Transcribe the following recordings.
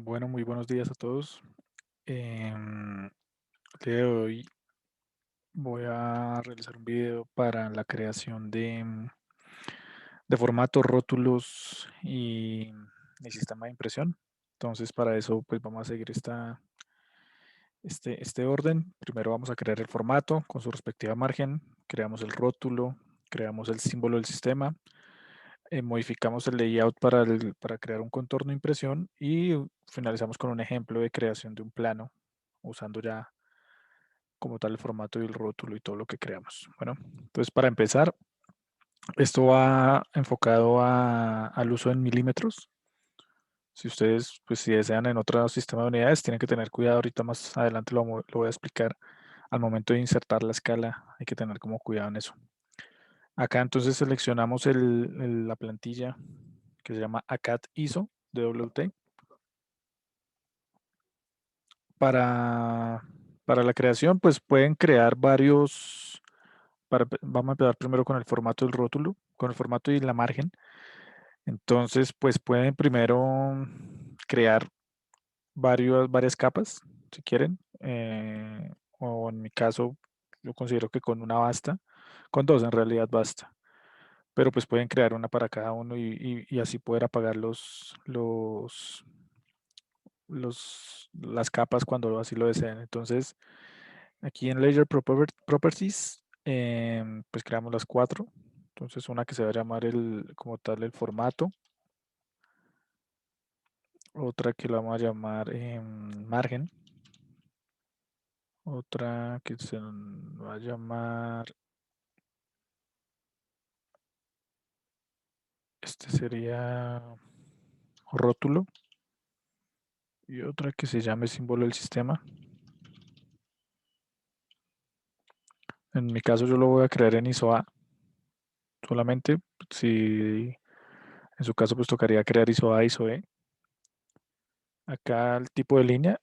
Bueno, muy buenos días a todos. El día de hoy voy a realizar un video para la creación de formatos, rótulos y sistema de impresión. Entonces, para eso, pues vamos a seguir este orden. Primero vamos a crear el formato con su respectiva margen, creamos el rótulo, creamos el símbolo del sistema, modificamos el layout para crear un contorno de impresión y finalizamos con un ejemplo de creación de un plano usando ya como tal el formato y el rótulo y todo lo que creamos. Bueno, entonces para empezar, esto va enfocado al uso en milímetros. Si ustedes, pues si desean en otro sistema de unidades, tienen que tener cuidado. Ahorita más adelante lo voy a explicar. Al momento de insertar la escala, hay que tener como cuidado en eso. Acá entonces seleccionamos la plantilla que se llama ACAD ISO DWT para, para la creación, pues pueden crear varios. Vamos a empezar primero con el formato del rótulo, con el formato y la margen. Entonces, pues pueden primero crear varias capas, si quieren. O en mi caso, yo considero que con una basta, con dos en realidad basta. Pero pues pueden crear una para cada uno y así poder apagar las capas cuando así lo deseen. Entonces, aquí en Layer Properties, pues creamos las cuatro. Entonces, una que se va a llamar como tal el formato, otra que la vamos a llamar margen, otra que se va a llamar, este sería rótulo, y otra que se llame símbolo del sistema. En mi caso, yo lo voy a crear en ISO A solamente. Si en su caso, pues tocaría crear ISO A, ISO E. Acá el tipo de línea,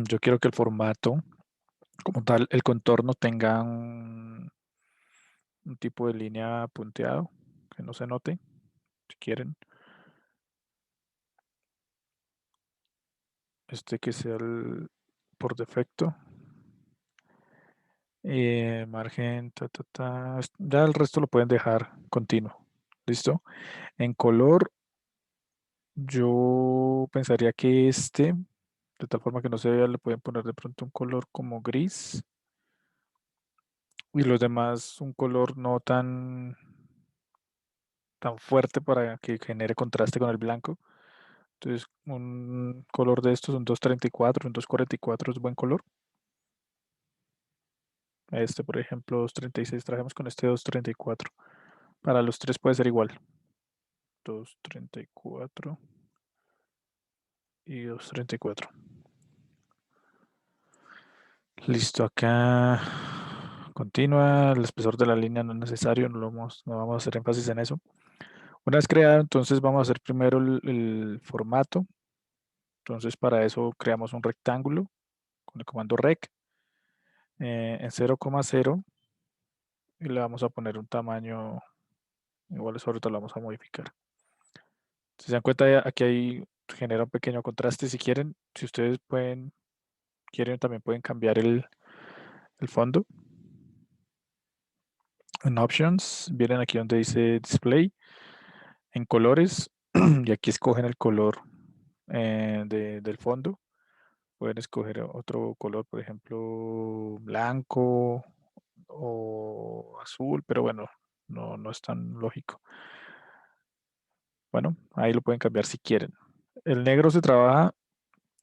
yo quiero que el formato, como tal, el contorno tenga un tipo de línea punteado, que no se note, si quieren. Este que sea por defecto. Margen, ya el resto lo pueden dejar continuo. ¿Listo? En color, yo pensaría que de tal forma que no se vea, le pueden poner de pronto un color como gris. Y los demás un color no tan fuerte para que genere contraste con el blanco. Entonces, un color de estos, un 234, un 244 es buen color. Este, por ejemplo, 236, trabajamos con este 234. Para los tres puede ser igual. 234 y 234. Listo, acá continúa. El espesor de la línea no es necesario, no vamos a hacer énfasis en eso. Una vez creado, entonces vamos a hacer primero el formato. Entonces, para eso creamos un rectángulo con el comando rec en 0,0 y le vamos a poner un tamaño, igual eso ahorita lo vamos a modificar. Si se dan cuenta, aquí genera un pequeño contraste. Si quieren, si ustedes quieren, también pueden cambiar el fondo. En Options, vienen aquí donde dice Display, en colores, y aquí escogen el color del fondo. Pueden escoger otro color, por ejemplo, blanco o azul, pero bueno, no es tan lógico. Bueno, ahí lo pueden cambiar si quieren. El negro se trabaja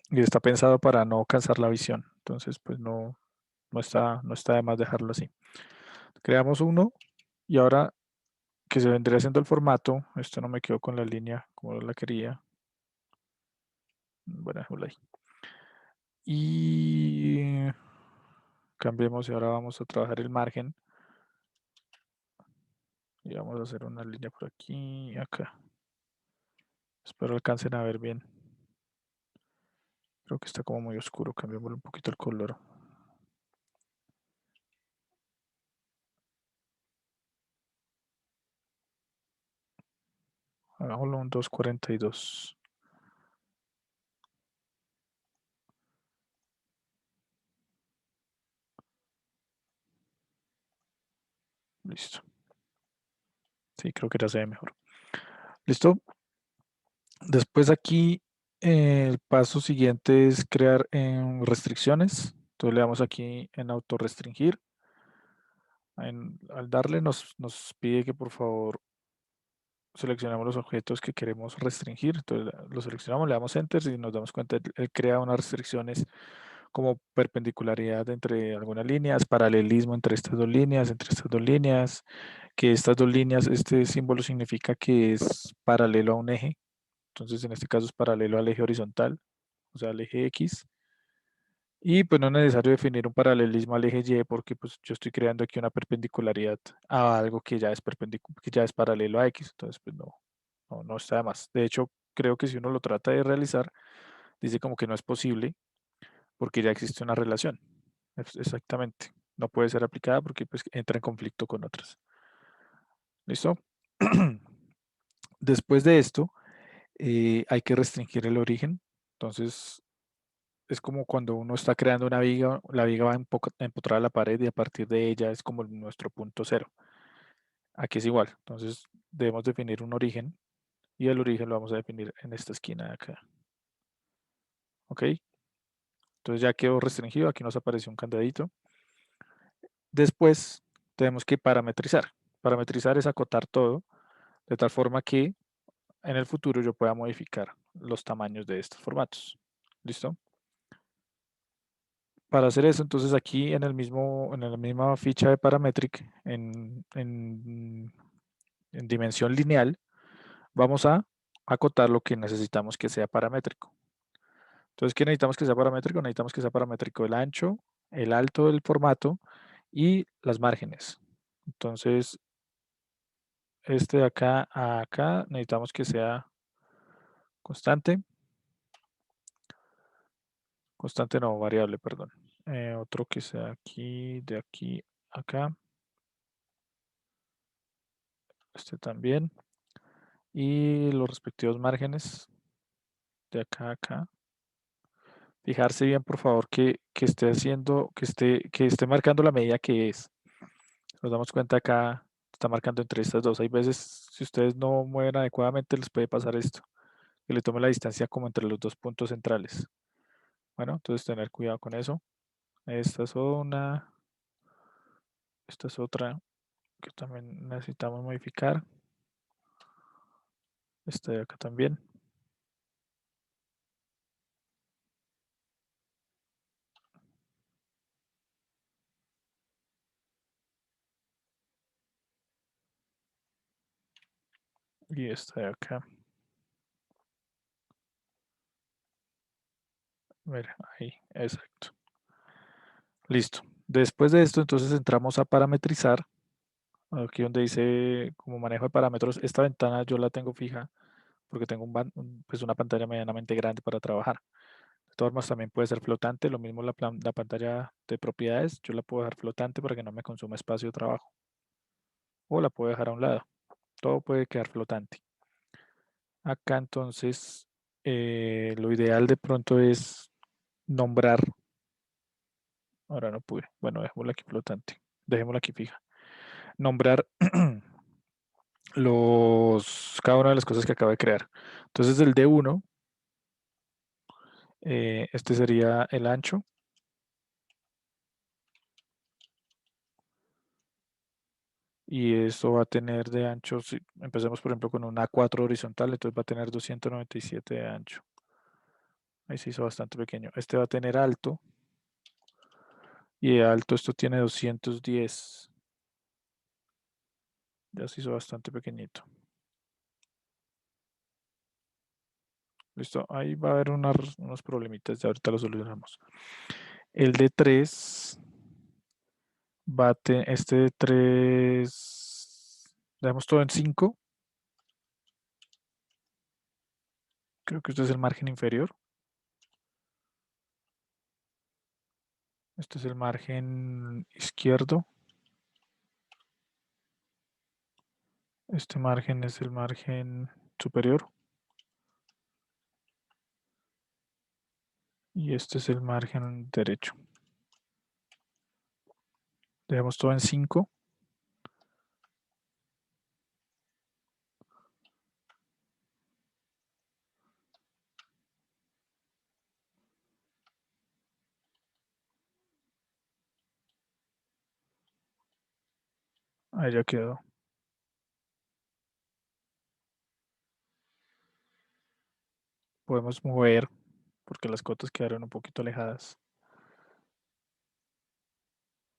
y está pensado para no cansar la visión. Entonces, pues no está de más dejarlo así. Creamos uno y ahora que se vendría haciendo el formato, esto no me quedó con la línea como la quería. Bueno, dejémosla ahí. Y cambiemos y ahora vamos a trabajar el margen. Y vamos a hacer una línea por aquí y acá. Espero alcancen a ver bien. Creo que está como muy oscuro. Cambiémosle un poquito el color. Hagámoslo un 242. Listo. Sí, creo que ya se ve mejor. ¿Listo? Después aquí el paso siguiente es crear restricciones. Entonces le damos aquí en autorrestringir. Al darle nos pide que por favor seleccionemos los objetos que queremos restringir. Entonces lo seleccionamos, le damos enter y nos damos cuenta, él crea unas restricciones como perpendicularidad entre algunas líneas, paralelismo entre estas dos líneas, que estas dos líneas, este símbolo significa que es paralelo a un eje. Entonces en este caso es paralelo al eje horizontal, o sea, al eje X. Y pues no es necesario definir un paralelismo al eje Y porque pues yo estoy creando aquí una perpendicularidad a algo que ya es que ya es paralelo a X. Entonces pues no está de más. De hecho, creo que si uno lo trata de realizar, dice como que no es posible porque ya existe una relación. Exactamente. No puede ser aplicada porque pues entra en conflicto con otras. ¿Listo? Después de esto, hay que restringir el origen. Entonces, es como cuando uno está creando una viga, la viga va empotrada a la pared y a partir de ella es como nuestro punto cero. Aquí es igual. Entonces, debemos definir un origen y el origen lo vamos a definir en esta esquina de acá. ¿Ok? Entonces ya quedó restringido. Aquí nos apareció un candadito. Después, tenemos que parametrizar. Parametrizar es acotar todo de tal forma que en el futuro yo pueda modificar los tamaños de estos formatos. ¿Listo? Para hacer eso, entonces aquí en la misma ficha de Parametric, en dimensión lineal, vamos a acotar lo que necesitamos que sea paramétrico. Entonces, ¿qué necesitamos que sea paramétrico? Necesitamos que sea paramétrico el ancho, el alto del formato y las márgenes. Entonces, este de acá a acá necesitamos que sea constante. Constante no, variable, perdón. Otro que sea aquí, de aquí a acá. Este también. Y los respectivos márgenes de acá a acá. Fijarse bien, por favor, que esté haciendo, que esté marcando la medida que es. Nos damos cuenta acá, está marcando entre estas dos. Hay veces, si ustedes no mueven adecuadamente, les puede pasar esto, que le tome la distancia como entre los dos puntos centrales. Bueno, entonces tener cuidado con eso. Esta es una, esta es otra que también necesitamos modificar. Esta de acá también. Y esta de acá. Mira, ahí, exacto. Listo. Después de esto, entonces entramos a parametrizar. Aquí donde dice como manejo de parámetros, esta ventana yo la tengo fija porque tengo pues una pantalla medianamente grande para trabajar. De todas formas, también puede ser flotante, lo mismo la pantalla de propiedades, yo la puedo dejar flotante para que no me consuma espacio de trabajo. O la puedo dejar a un lado, todo puede quedar flotante. Acá entonces, lo ideal de pronto es nombrar, ahora no pude, bueno, dejémosla aquí flotante, dejémosla aquí fija. Nombrar cada una de las cosas que acabo de crear. Entonces, del D1, este sería el ancho. Y esto va a tener de ancho, si empecemos por ejemplo con un A4 horizontal, entonces va a tener 297 de ancho. Ahí se hizo bastante pequeño. Este va a tener alto, y de alto esto tiene 210. Ya se hizo bastante pequeñito. Listo, ahí va a haber unos problemitas, ya ahorita los solucionamos. El de 3 este de 3, dejamos todo en 5. Creo que este es el margen inferior. Este es el margen izquierdo. Este margen es el margen superior. Y este es el margen derecho. Dejamos todo en 5. Ahí ya quedó. Podemos mover porque las cotas quedaron un poquito alejadas.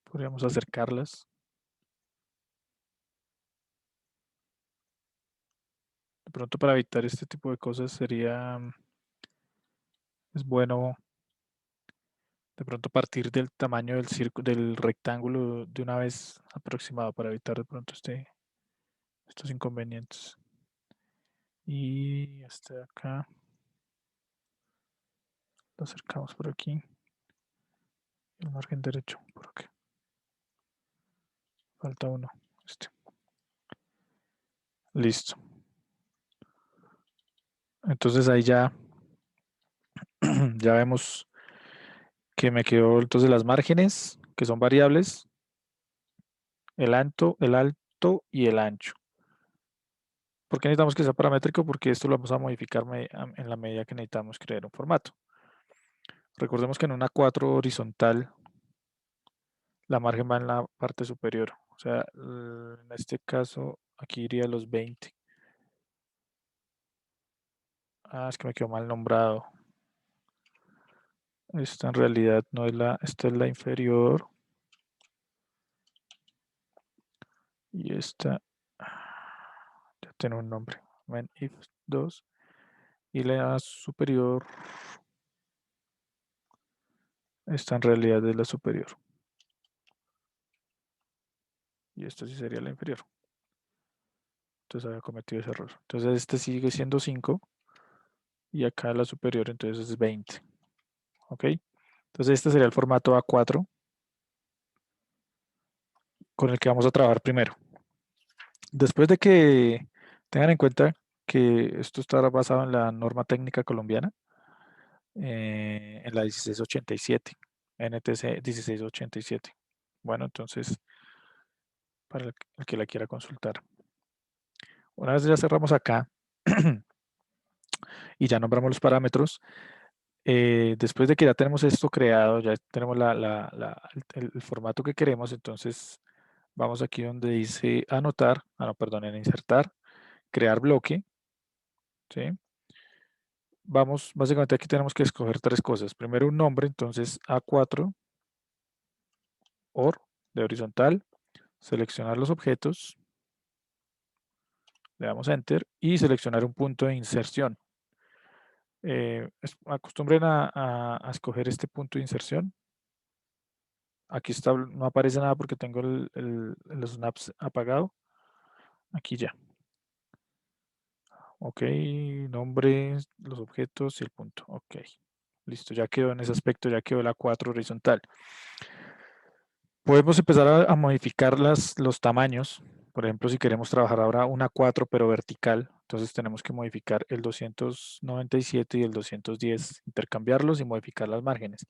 Podríamos acercarlas. De pronto para evitar este tipo de cosas sería, es bueno de pronto partir del tamaño del del rectángulo de una vez aproximado para evitar de pronto estos inconvenientes. Y este de acá lo acercamos por aquí. El margen derecho por aquí. Falta uno. Este. Listo. Entonces ahí ya, ya vemos que me quedó entonces las márgenes, que son variables, el alto y el ancho. ¿Por qué necesitamos que sea paramétrico? Porque esto lo vamos a modificar en la medida que necesitamos crear un formato. Recordemos que en una 4 horizontal, la margen va en la parte superior. O sea, en este caso, aquí iría los 20. Ah, es que me quedó mal nombrado. Esta en realidad no es esta es la inferior. Y esta ya tiene un nombre. Main if 2. Y la superior, esta en realidad es la superior. Y esta sí sería la inferior. Entonces había cometido ese error. Entonces este sigue siendo 5 y acá la superior entonces es 20. ¿Ok? Entonces este sería el formato A4 con el que vamos a trabajar primero. Después de que tengan en cuenta que esto está basado en la norma técnica colombiana, en la 1687, NTC 1687. Bueno, entonces, para el que la quiera consultar. Una vez ya cerramos acá y ya nombramos los parámetros, después de que ya tenemos esto creado, ya tenemos el formato que queremos, entonces vamos aquí donde dice anotar, no, perdón, en insertar, crear bloque, ¿sí? Vamos, básicamente aquí tenemos que escoger tres cosas. Primero un nombre, entonces A4, OR, de horizontal, seleccionar los objetos, le damos Enter y seleccionar un punto de inserción. Acostumbren a escoger este punto de inserción. Aquí está, no aparece nada porque tengo los snaps apagado. Aquí ya. Ok, nombre, los objetos y el punto. Ok, listo, ya quedó en ese aspecto, ya quedó la 4 horizontal. Podemos empezar a modificar los tamaños. Por ejemplo, si queremos trabajar ahora una 4 pero vertical, entonces tenemos que modificar el 297 y el 210, intercambiarlos y modificar las márgenes.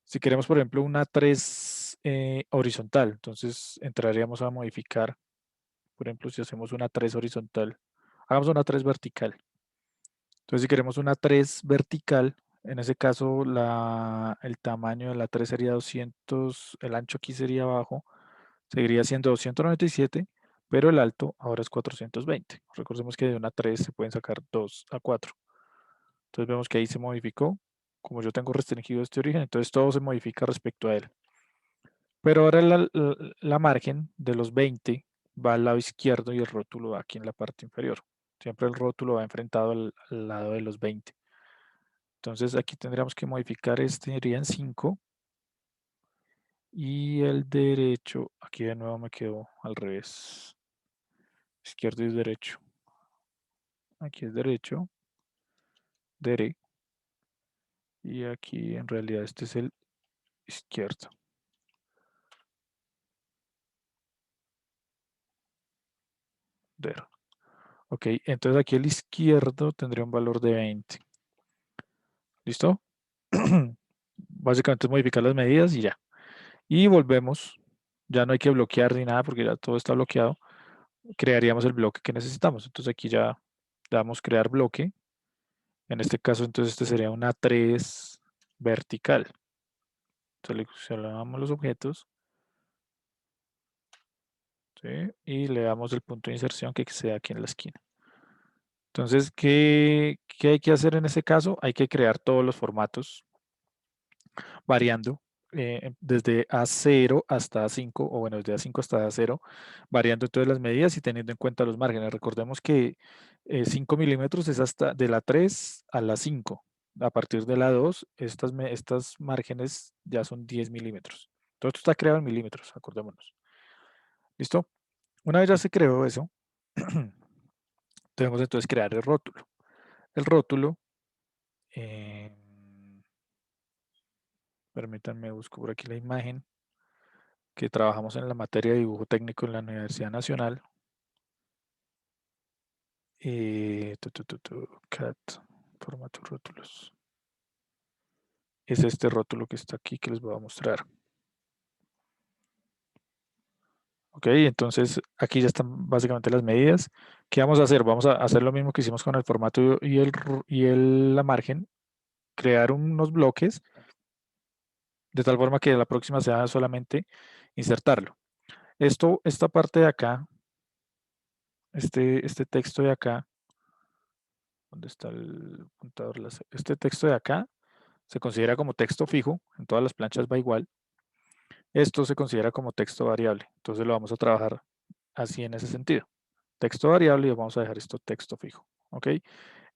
Si queremos, por ejemplo, una 3 horizontal, entonces entraríamos a modificar, por ejemplo, si hacemos una 3 horizontal, hagamos una 3 vertical. Entonces, si queremos una 3 vertical, en ese caso el tamaño de la 3 sería 200, el ancho aquí sería bajo, seguiría siendo 297, pero el alto ahora es 420. Recordemos que de una 3 se pueden sacar 2 a 4. Entonces vemos que ahí se modificó. Como yo tengo restringido este origen, entonces todo se modifica respecto a él. Pero ahora la margen de los 20 va al lado izquierdo y el rótulo va aquí en la parte inferior. Siempre el rótulo va enfrentado al lado de los 20. Entonces aquí tendríamos que modificar este, iría en 5. Y el derecho, aquí de nuevo me quedó al revés. Izquierdo y derecho. Aquí es derecho, dere. Y aquí en realidad este es el izquierdo. Der. Ok, entonces aquí el izquierdo tendría un valor de 20. ¿Listo? Básicamente es modificar las medidas y ya. Y volvemos. Ya no hay que bloquear ni nada porque ya todo está bloqueado. Crearíamos el bloque que necesitamos. Entonces aquí ya damos crear bloque. En este caso, entonces este sería una 3 vertical. Seleccionamos los objetos. ¿sí? Y le damos el punto de inserción que sea aquí en la esquina. Entonces, ¿qué hay que hacer en ese caso? Hay que crear todos los formatos variando desde A0 hasta A5, o bueno, desde A5 hasta A0, variando entonces las medidas y teniendo en cuenta los márgenes. Recordemos que 5 milímetros es hasta de la 3 a la 5. A partir de la 2, estas márgenes ya son 10 milímetros. Todo esto está creado en milímetros, acordémonos. ¿Listo? Una vez ya se creó eso, debemos entonces crear el rótulo. El rótulo, eh, permítanme, busco por aquí la imagen que trabajamos en la materia de dibujo técnico en la Universidad Nacional. CAT, formato rótulos. Es este rótulo que está aquí que les voy a mostrar. Ok, entonces aquí ya están básicamente las medidas. ¿Qué vamos a hacer? Vamos a hacer lo mismo que hicimos con el formato la margen, crear unos bloques de tal forma que la próxima sea solamente insertarlo. Esta parte de acá, este texto de acá, ¿dónde está el puntador? Este texto de acá se considera como texto fijo, en todas las planchas va igual. Esto se considera como texto variable, entonces lo vamos a trabajar así en ese sentido. Texto variable y vamos a dejar esto texto fijo, ¿ok?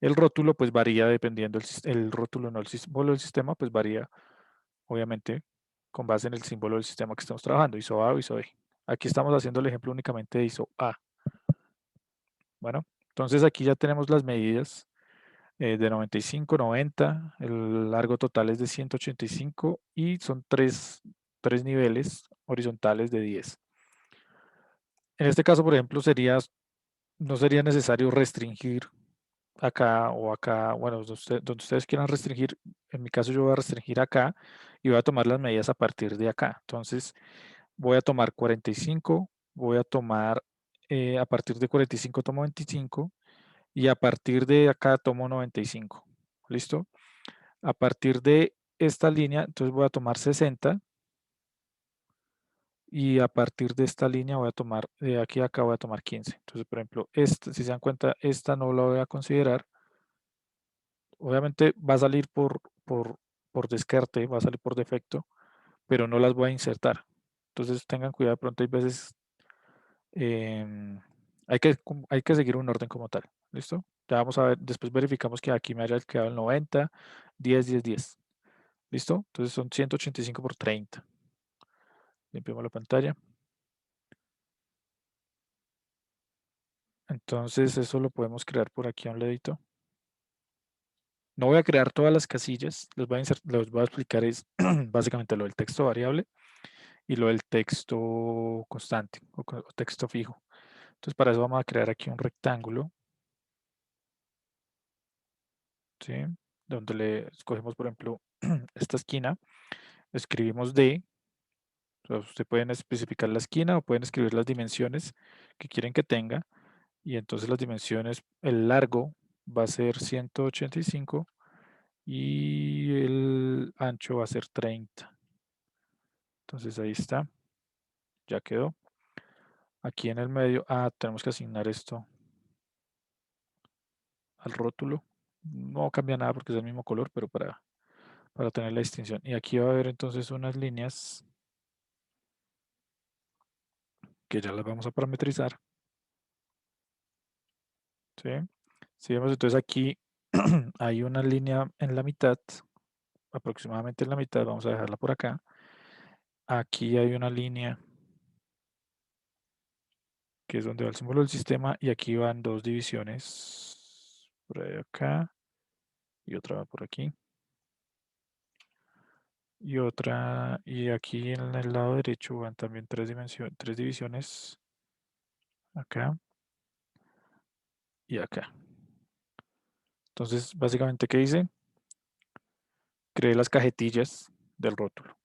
El rótulo pues varía dependiendo, el rótulo, no el símbolo del sistema, pues varía obviamente con base en el símbolo del sistema que estamos trabajando, ISO A o ISO B. Aquí estamos haciendo el ejemplo únicamente de ISO A. Bueno, entonces aquí ya tenemos las medidas de 95, 90, el largo total es de 185 y son tres niveles horizontales de 10. En este caso, por ejemplo, no sería necesario restringir acá o acá, bueno, donde ustedes quieran restringir. En mi caso yo voy a restringir acá y voy a tomar las medidas a partir de acá. Entonces voy a tomar 45, voy a tomar, a partir de 45 tomo 25 y a partir de acá tomo 95. ¿Listo? A partir de esta línea, entonces voy a tomar 60 y a partir de esta línea voy a tomar, de aquí a acá voy a tomar 15. Entonces, por ejemplo, si se dan cuenta, esta no la voy a considerar. Obviamente va a salir por descarte, va a salir por defecto, pero no las voy a insertar. Entonces tengan cuidado, de pronto hay veces, em, hay que seguir un orden como tal. ¿Listo? Ya vamos a ver, después verificamos que aquí me haya quedado el 90, 10, 10, 10. ¿Listo? Entonces son 185 por 30. Limpiamos la pantalla. Entonces eso lo podemos crear por aquí a un ladito. No voy a crear todas las casillas, les voy a explicar es básicamente lo del texto variable y lo del texto constante o texto fijo. Entonces para eso vamos a crear aquí un rectángulo, ¿sí? Donde le escogemos, por ejemplo, esta esquina, escribimos D, o sea, ustedes pueden especificar la esquina o pueden escribir las dimensiones que quieren que tenga y entonces las dimensiones, el largo va a ser 185 y el ancho va a ser 30. Entonces ahí está, ya quedó. Aquí en el medio, tenemos que asignar esto al rótulo. No cambia nada porque es el mismo color, pero para tener la distinción. Y aquí va a haber entonces unas líneas que ya las vamos a parametrizar. ¿Sí? Si vemos entonces aquí hay una línea en la mitad, aproximadamente en la mitad, vamos a dejarla por acá. Aquí hay una línea que es donde va el símbolo del sistema y aquí van dos divisiones, por ahí acá y otra va por aquí. Y otra, y aquí en el lado derecho van también tres divisiones, acá y acá. Entonces, básicamente, ¿qué hice? Creé las cajetillas del rótulo.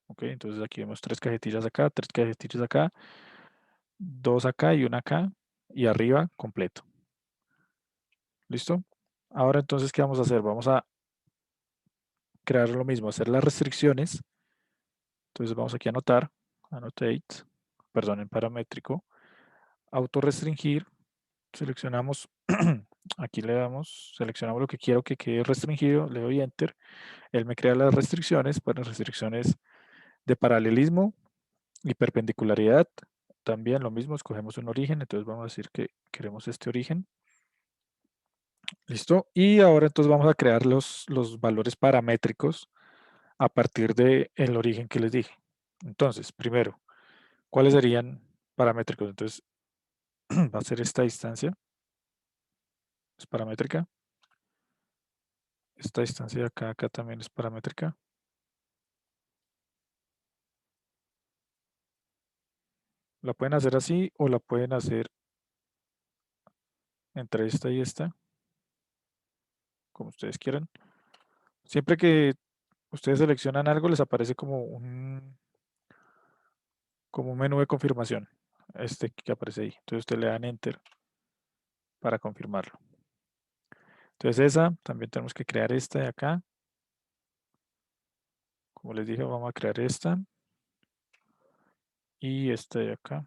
Ok, entonces aquí vemos tres cajetillas acá, tres cajetillas acá, dos acá y una acá, y arriba completo. ¿Listo? Ahora entonces, ¿qué vamos a hacer? Vamos a crear lo mismo, hacer las restricciones. Entonces vamos aquí a anotar, annotate, perdón, en paramétrico, autorrestringir, seleccionamos, aquí le damos, seleccionamos lo que quiero que quede restringido, le doy Enter, él me crea las restricciones, para restricciones de paralelismo y perpendicularidad, también lo mismo, escogemos un origen, entonces vamos a decir que queremos este origen, ¿listo? Y ahora entonces vamos a crear los valores paramétricos a partir del origen que les dije. Entonces, primero, ¿cuáles serían paramétricos? Entonces, va a ser esta distancia, es paramétrica. Esta distancia de acá, acá también es paramétrica. La pueden hacer así o la pueden hacer entre esta y esta, como ustedes quieran. Siempre que ustedes seleccionan algo, les aparece como un menú de confirmación, este que aparece ahí. Entonces ustedes le dan Enter para confirmarlo. Entonces esa, también tenemos que crear esta de acá. Como les dije, vamos a crear esta y esta de acá.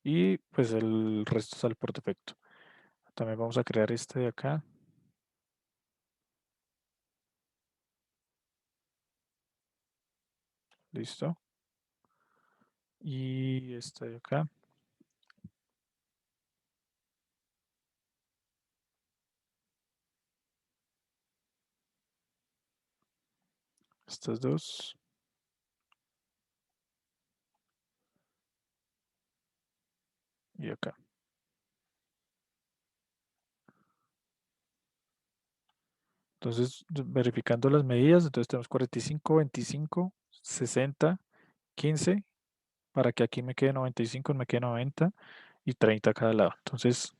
Y pues el resto sale por defecto. También vamos a crear este de acá. Listo. Y este de acá. Estas dos. Y acá. Entonces, verificando las medidas, entonces tenemos 45, 25, 60, 15, para que aquí me quede 95, me quede 90 y 30 a cada lado. Entonces,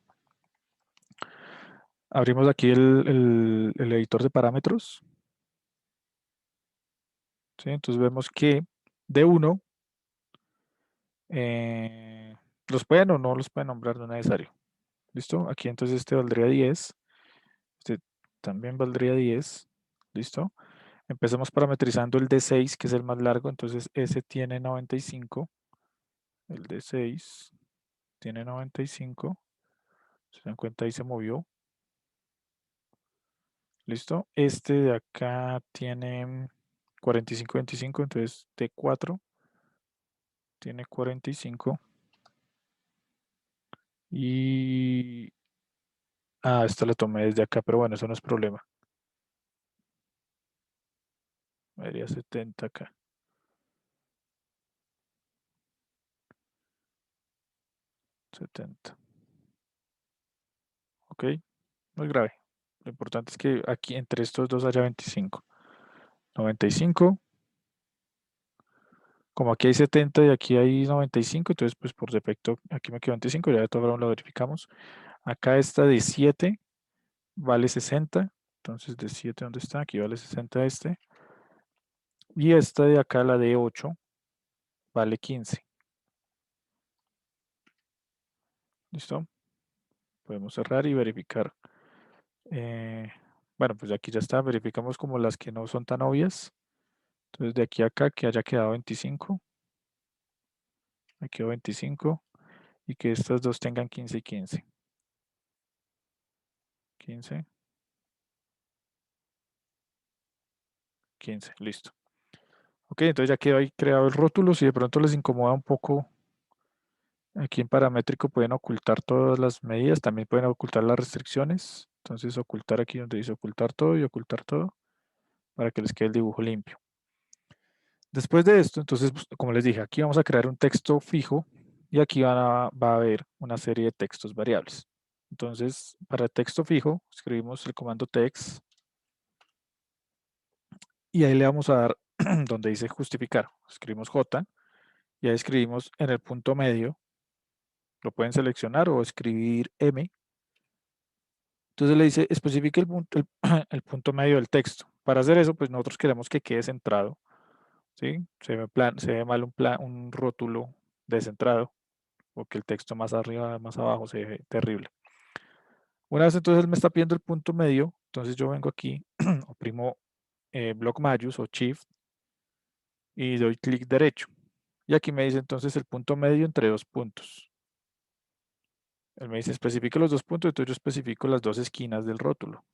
abrimos aquí el editor de parámetros. ¿Sí? Entonces vemos que de 1 los pueden o no los pueden nombrar, no es necesario. ¿Listo? Aquí entonces este valdría 10. Este también valdría 10. ¿Listo? Empezamos parametrizando el D6, que es el más largo, entonces ese tiene 95. El D6 tiene 95. Se dan cuenta, ahí se movió. ¿Listo? Este de acá tiene 45, 25, entonces D4 tiene 45. Y... Ah, esta la tomé desde acá, pero bueno, eso no es problema. Sería 70 acá. 70. Ok, no es grave. Lo importante es que aquí entre estos dos haya 25. 95. Como aquí hay 70 y aquí hay 95, entonces pues por defecto aquí me quedó 25, ya de todas formas lo verificamos. Acá esta de 7 vale 60, entonces de 7, ¿dónde está? Aquí vale 60 este. Y esta de acá, la de 8, vale 15. ¿Listo? Podemos cerrar y verificar. Eh, bueno, pues aquí ya está, verificamos como las que no son tan obvias. Entonces de aquí a acá que haya quedado 25, aquí quedó 25 y que estas dos tengan 15 y 15. 15, 15, listo. Ok, entonces ya quedó ahí creado el rótulo. Si de pronto les incomoda un poco, aquí en paramétrico pueden ocultar todas las medidas, también pueden ocultar las restricciones. Entonces ocultar aquí donde dice ocultar todo y ocultar todo para que les quede el dibujo limpio. Después de esto, entonces, pues, como les dije, aquí vamos a crear un texto fijo y aquí va a haber una serie de textos variables. Entonces, para el texto fijo, escribimos el comando text y ahí le vamos a dar donde dice justificar. Escribimos J y ahí escribimos en el punto medio, lo pueden seleccionar o escribir M. Entonces le dice especifique el punto medio del texto. Para hacer eso, pues nosotros queremos que quede centrado. ¿Sí? Se ve mal un rótulo descentrado o que el texto más arriba, más abajo se ve terrible. Una vez entonces él me está pidiendo el punto medio, entonces yo vengo aquí, oprimo bloc mayús o shift y doy clic derecho. Y aquí me dice entonces el punto medio entre dos puntos. Él me dice especifique los dos puntos, entonces yo especifico las dos esquinas del rótulo.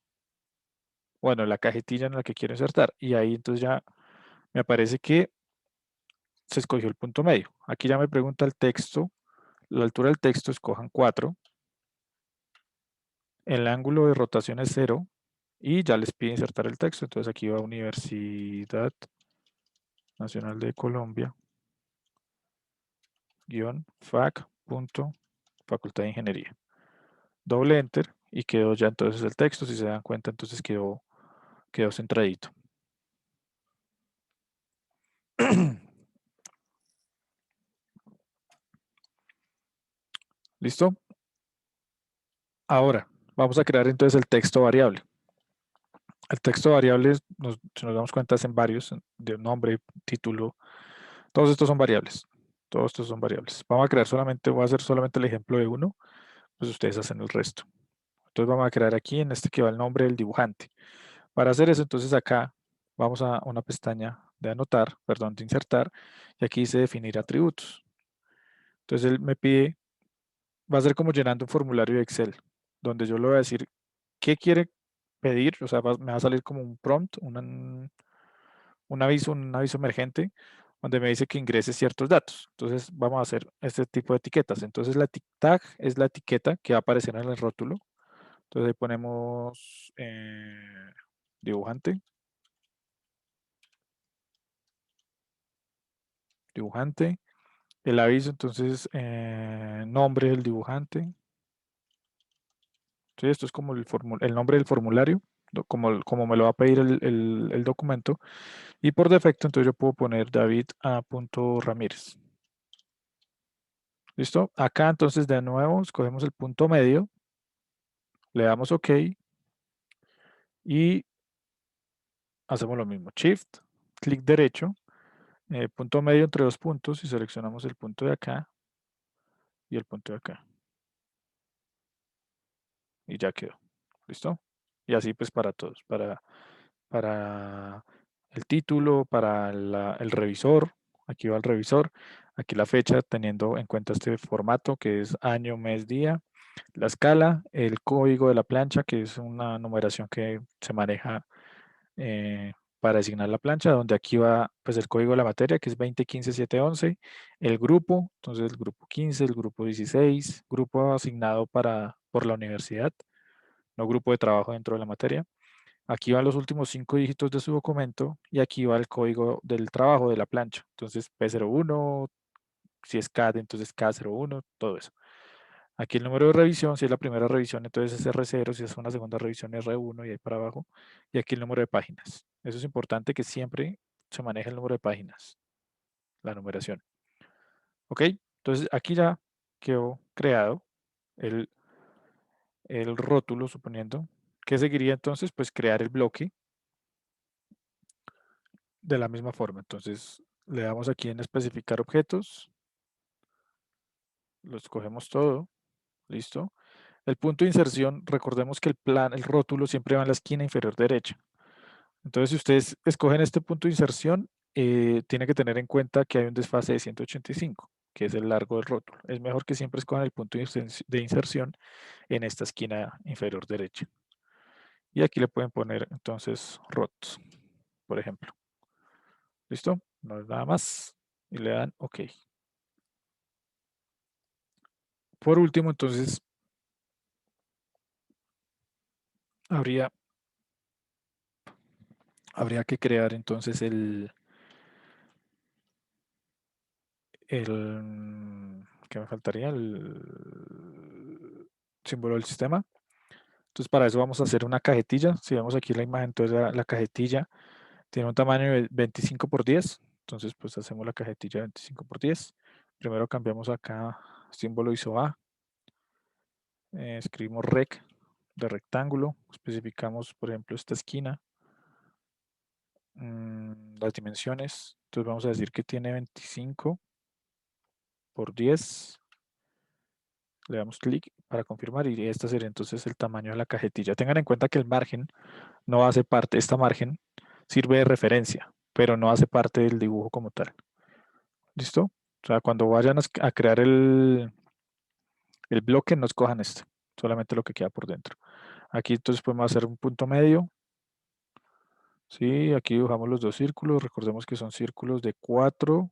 Bueno, la cajetilla en la que quiero insertar. Y ahí entonces ya me aparece que se escogió el punto medio. Aquí ya me pregunta el texto, la altura del texto, escojan 4. El ángulo de rotación es 0 y ya les pide insertar el texto. Entonces aquí va Universidad Nacional de Colombia, Facultad de Ingeniería. Doble enter y quedó ya entonces el texto. Si se dan cuenta, entonces quedó centradito. ¿Listo? Ahora, vamos a crear entonces el texto variable. El texto variable, si nos damos cuenta, en varios, de nombre, título, todos estos son variables. Todos estos son variables. Vamos a crear solamente, voy a hacer solamente el ejemplo de uno, pues ustedes hacen el resto. Entonces vamos a crear aquí en este que va el nombre del dibujante. Para hacer eso, entonces acá vamos a una pestaña de anotar, perdón, de insertar, y aquí dice definir atributos. Entonces él me pide, va a ser como llenando un formulario de Excel, donde yo le voy a decir qué quiere pedir, o sea, me va a salir como un prompt, un aviso emergente, donde me dice que ingrese ciertos datos. Entonces vamos a hacer este tipo de etiquetas. Entonces la tag es la etiqueta que va a aparecer en el rótulo. Entonces ahí ponemos dibujante, dibujante, el aviso, entonces nombre del dibujante. Sí, esto es como el nombre del formulario, como me lo va a pedir el documento. Y por defecto, entonces yo puedo poner David A. Ramírez. ¿Listo? Acá entonces de nuevo escogemos el punto medio, le damos OK y hacemos lo mismo. Shift, clic derecho, punto medio entre dos puntos y seleccionamos el punto de acá y el punto de acá. Y ya quedó. ¿Listo? Y así pues para todos, para el título, para el revisor, aquí va el revisor, aquí la fecha teniendo en cuenta este formato que es año, mes, día, la escala, el código de la plancha que es una numeración que se maneja para asignar la plancha, donde aquí va pues el código de la materia que es 2015-711, el grupo, entonces el grupo 15, el grupo 16, grupo asignado por la universidad, no grupo de trabajo dentro de la materia. Aquí van los últimos 5 dígitos de su documento y aquí va el código del trabajo de la plancha. Entonces P01, si es CAD, entonces K01, todo eso. Aquí el número de revisión, si es la primera revisión, entonces es R0, si es una segunda revisión R1 y ahí para abajo. Y aquí el número de páginas. Eso es importante que siempre se maneje el número de páginas, la numeración. ¿Ok? Entonces aquí ya quedó creado el, el rótulo, suponiendo. ¿Qué seguiría entonces? Pues crear el bloque de la misma forma. Entonces le damos aquí en especificar objetos, lo escogemos todo, listo. El punto de inserción, recordemos que el rótulo siempre va en la esquina inferior derecha. Entonces si ustedes escogen este punto de inserción, tiene que tener en cuenta que hay un desfase de 185, que es el largo del rótulo. Es mejor que siempre escojan el punto de inserción en esta esquina inferior derecha. Y aquí le pueden poner entonces ROT, por ejemplo. ¿Listo? No es nada más. Y le dan OK. Por último, entonces, habría, habría que crear entonces ¿qué me faltaría? El símbolo del sistema. Entonces, para eso vamos a hacer una cajetilla. Si vemos aquí la imagen, entonces la cajetilla tiene un tamaño de 25 por 10. Entonces, pues hacemos la cajetilla 25 por 10. Primero cambiamos acá símbolo ISO-A. Escribimos rec de rectángulo. Especificamos, por ejemplo, esta esquina. Las dimensiones. Entonces vamos a decir que tiene 25 por 10. Le damos clic para confirmar y este sería entonces el tamaño de la cajetilla. Tengan en cuenta que el margen no hace parte, esta margen sirve de referencia. pero no hace parte del dibujo como tal. ¿Listo? O sea, cuando vayan a crear el bloque, no escojan este, solamente lo que queda por dentro. Aquí entonces podemos hacer un punto medio. Sí, aquí dibujamos los dos círculos. Recordemos que son círculos de 4.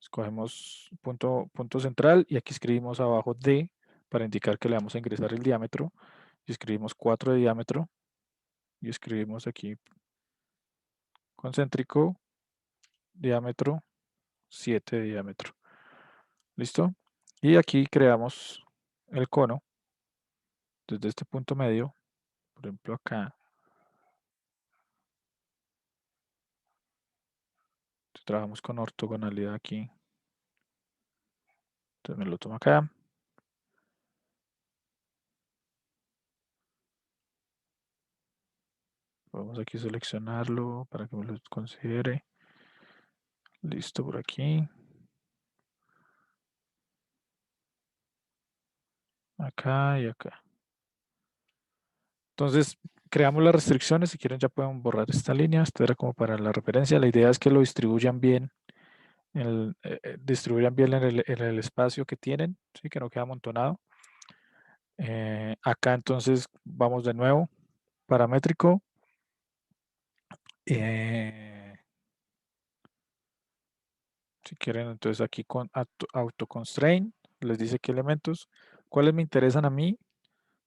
Escogemos punto central y aquí escribimos abajo D para indicar que le vamos a ingresar el diámetro. Y escribimos 4 de diámetro. Y escribimos aquí concéntrico, diámetro, 7 de diámetro. ¿Listo? Y aquí creamos el cono desde este punto medio. Por ejemplo, acá. Trabajamos con ortogonalidad aquí. Entonces me lo tomo acá. Podemos aquí seleccionarlo para que me lo considere. Listo por aquí. Acá y acá. Entonces, creamos las restricciones. Si quieren, ya pueden borrar esta línea. Esto era como para la referencia. La idea es que lo distribuyan bien, distribuyan bien en el espacio que tienen, ¿sí? Que no quede amontonado. Acá entonces vamos de nuevo, paramétrico. Si quieren, entonces aquí con auto constraint, les dice qué elementos, cuáles me interesan a mí,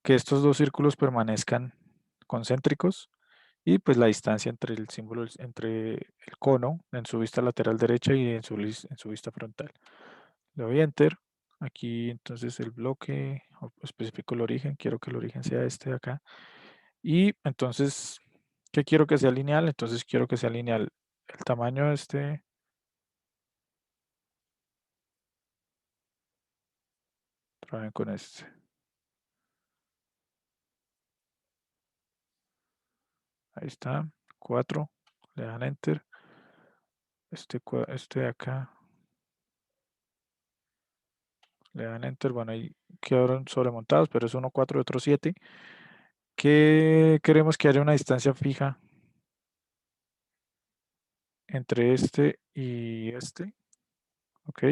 que estos dos círculos permanezcan concéntricos y pues la distancia entre el símbolo, entre el cono en su vista lateral derecha y en su vista frontal. Le doy enter. Aquí entonces el bloque, especifico el origen, quiero que el origen sea este de acá. Y entonces, ¿qué quiero que sea lineal? Entonces quiero que sea lineal el tamaño de este. Trabajen con este. Ahí está. 4. Le dan enter. Este de acá. Le dan enter. Bueno, ahí quedaron sobremontados, pero es uno 4 y otro 7. Que queremos que haya una distancia fija entre este y este. Ok.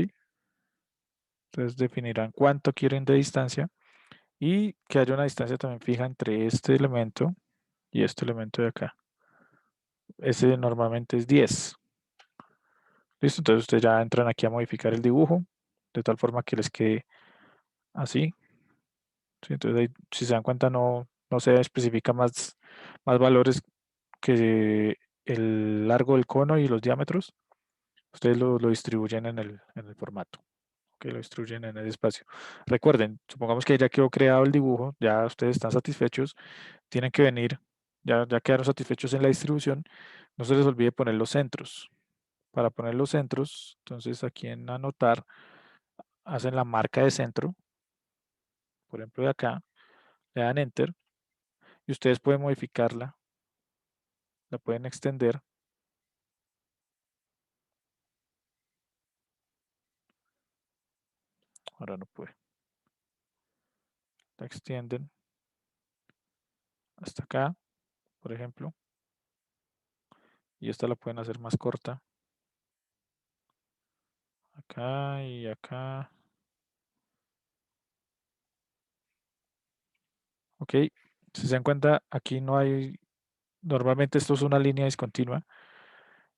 Entonces definirán cuánto quieren de distancia y que haya una distancia también fija entre este elemento y este elemento de acá. Ese normalmente es 10. Listo, entonces ustedes ya entran aquí a modificar el dibujo de tal forma que les quede así. ¿Sí? Entonces ahí, si se dan cuenta, no se especifica más valores que el largo del cono y los diámetros. Ustedes lo distribuyen en el formato, que lo distribuyen en el espacio. Recuerden, supongamos que ya quedó creado el dibujo, ya ustedes están satisfechos, tienen que venir, ya quedaron satisfechos en la distribución, no se les olvide poner los centros. Para poner los centros, entonces aquí en anotar, hacen la marca de centro, por ejemplo de acá, le dan enter y ustedes pueden modificarla, la pueden extender. Ahora no puede. La extienden hasta acá, por ejemplo, y esta la pueden hacer más corta, acá y acá. Ok, si se dan cuenta, aquí no hay, normalmente esto es una línea discontinua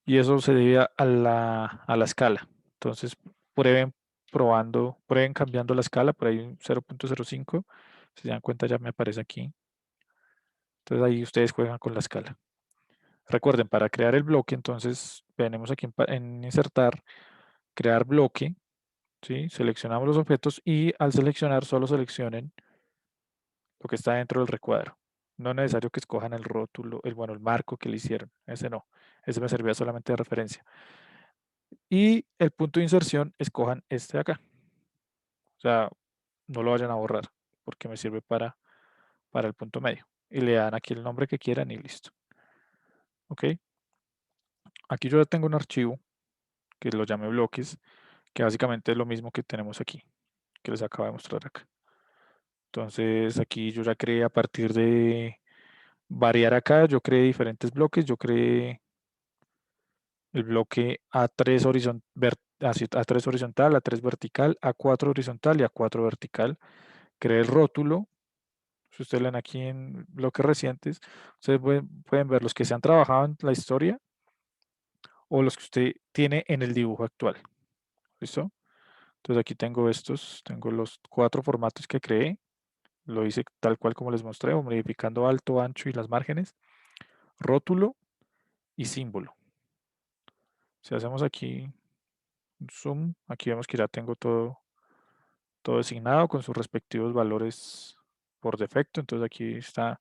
y eso se debe a la escala. Entonces, prueben prueben cambiando la escala, por ahí un 0.05, si se dan cuenta ya me aparece aquí. Entonces ahí ustedes juegan con la escala. Recuerden, para crear el bloque, entonces venimos aquí en insertar, crear bloque, ¿sí? Seleccionamos los objetos y al seleccionar solo seleccionen lo que está dentro del recuadro. No es necesario que escojan el rótulo, bueno, el marco que le hicieron. Ese no. Ese me servía solamente de referencia. Y el punto de inserción, escojan este de acá. O sea, no lo vayan a borrar porque me sirve para el punto medio. Y le dan aquí el nombre que quieran y listo. Ok. Aquí yo ya tengo un archivo que lo llame bloques, que básicamente es lo mismo que tenemos aquí, que les acabo de mostrar acá. Entonces aquí yo ya creé a partir variar acá, yo creé diferentes bloques, yo creé el bloque A3 A3 horizontal, A3 vertical, A4 horizontal y A4 vertical. Creé el rótulo. Si ustedes leen aquí en bloques recientes, ustedes pueden ver los que se han trabajado en la historia o los que usted tiene en el dibujo actual. ¿Listo? Entonces aquí tengo estos, tengo los 4 formatos que creé. Lo hice tal cual como les mostré, modificando alto, ancho y las márgenes, rótulo y símbolo. Si hacemos aquí un zoom, aquí vemos que ya tengo todo designado con sus respectivos valores por defecto. Entonces aquí está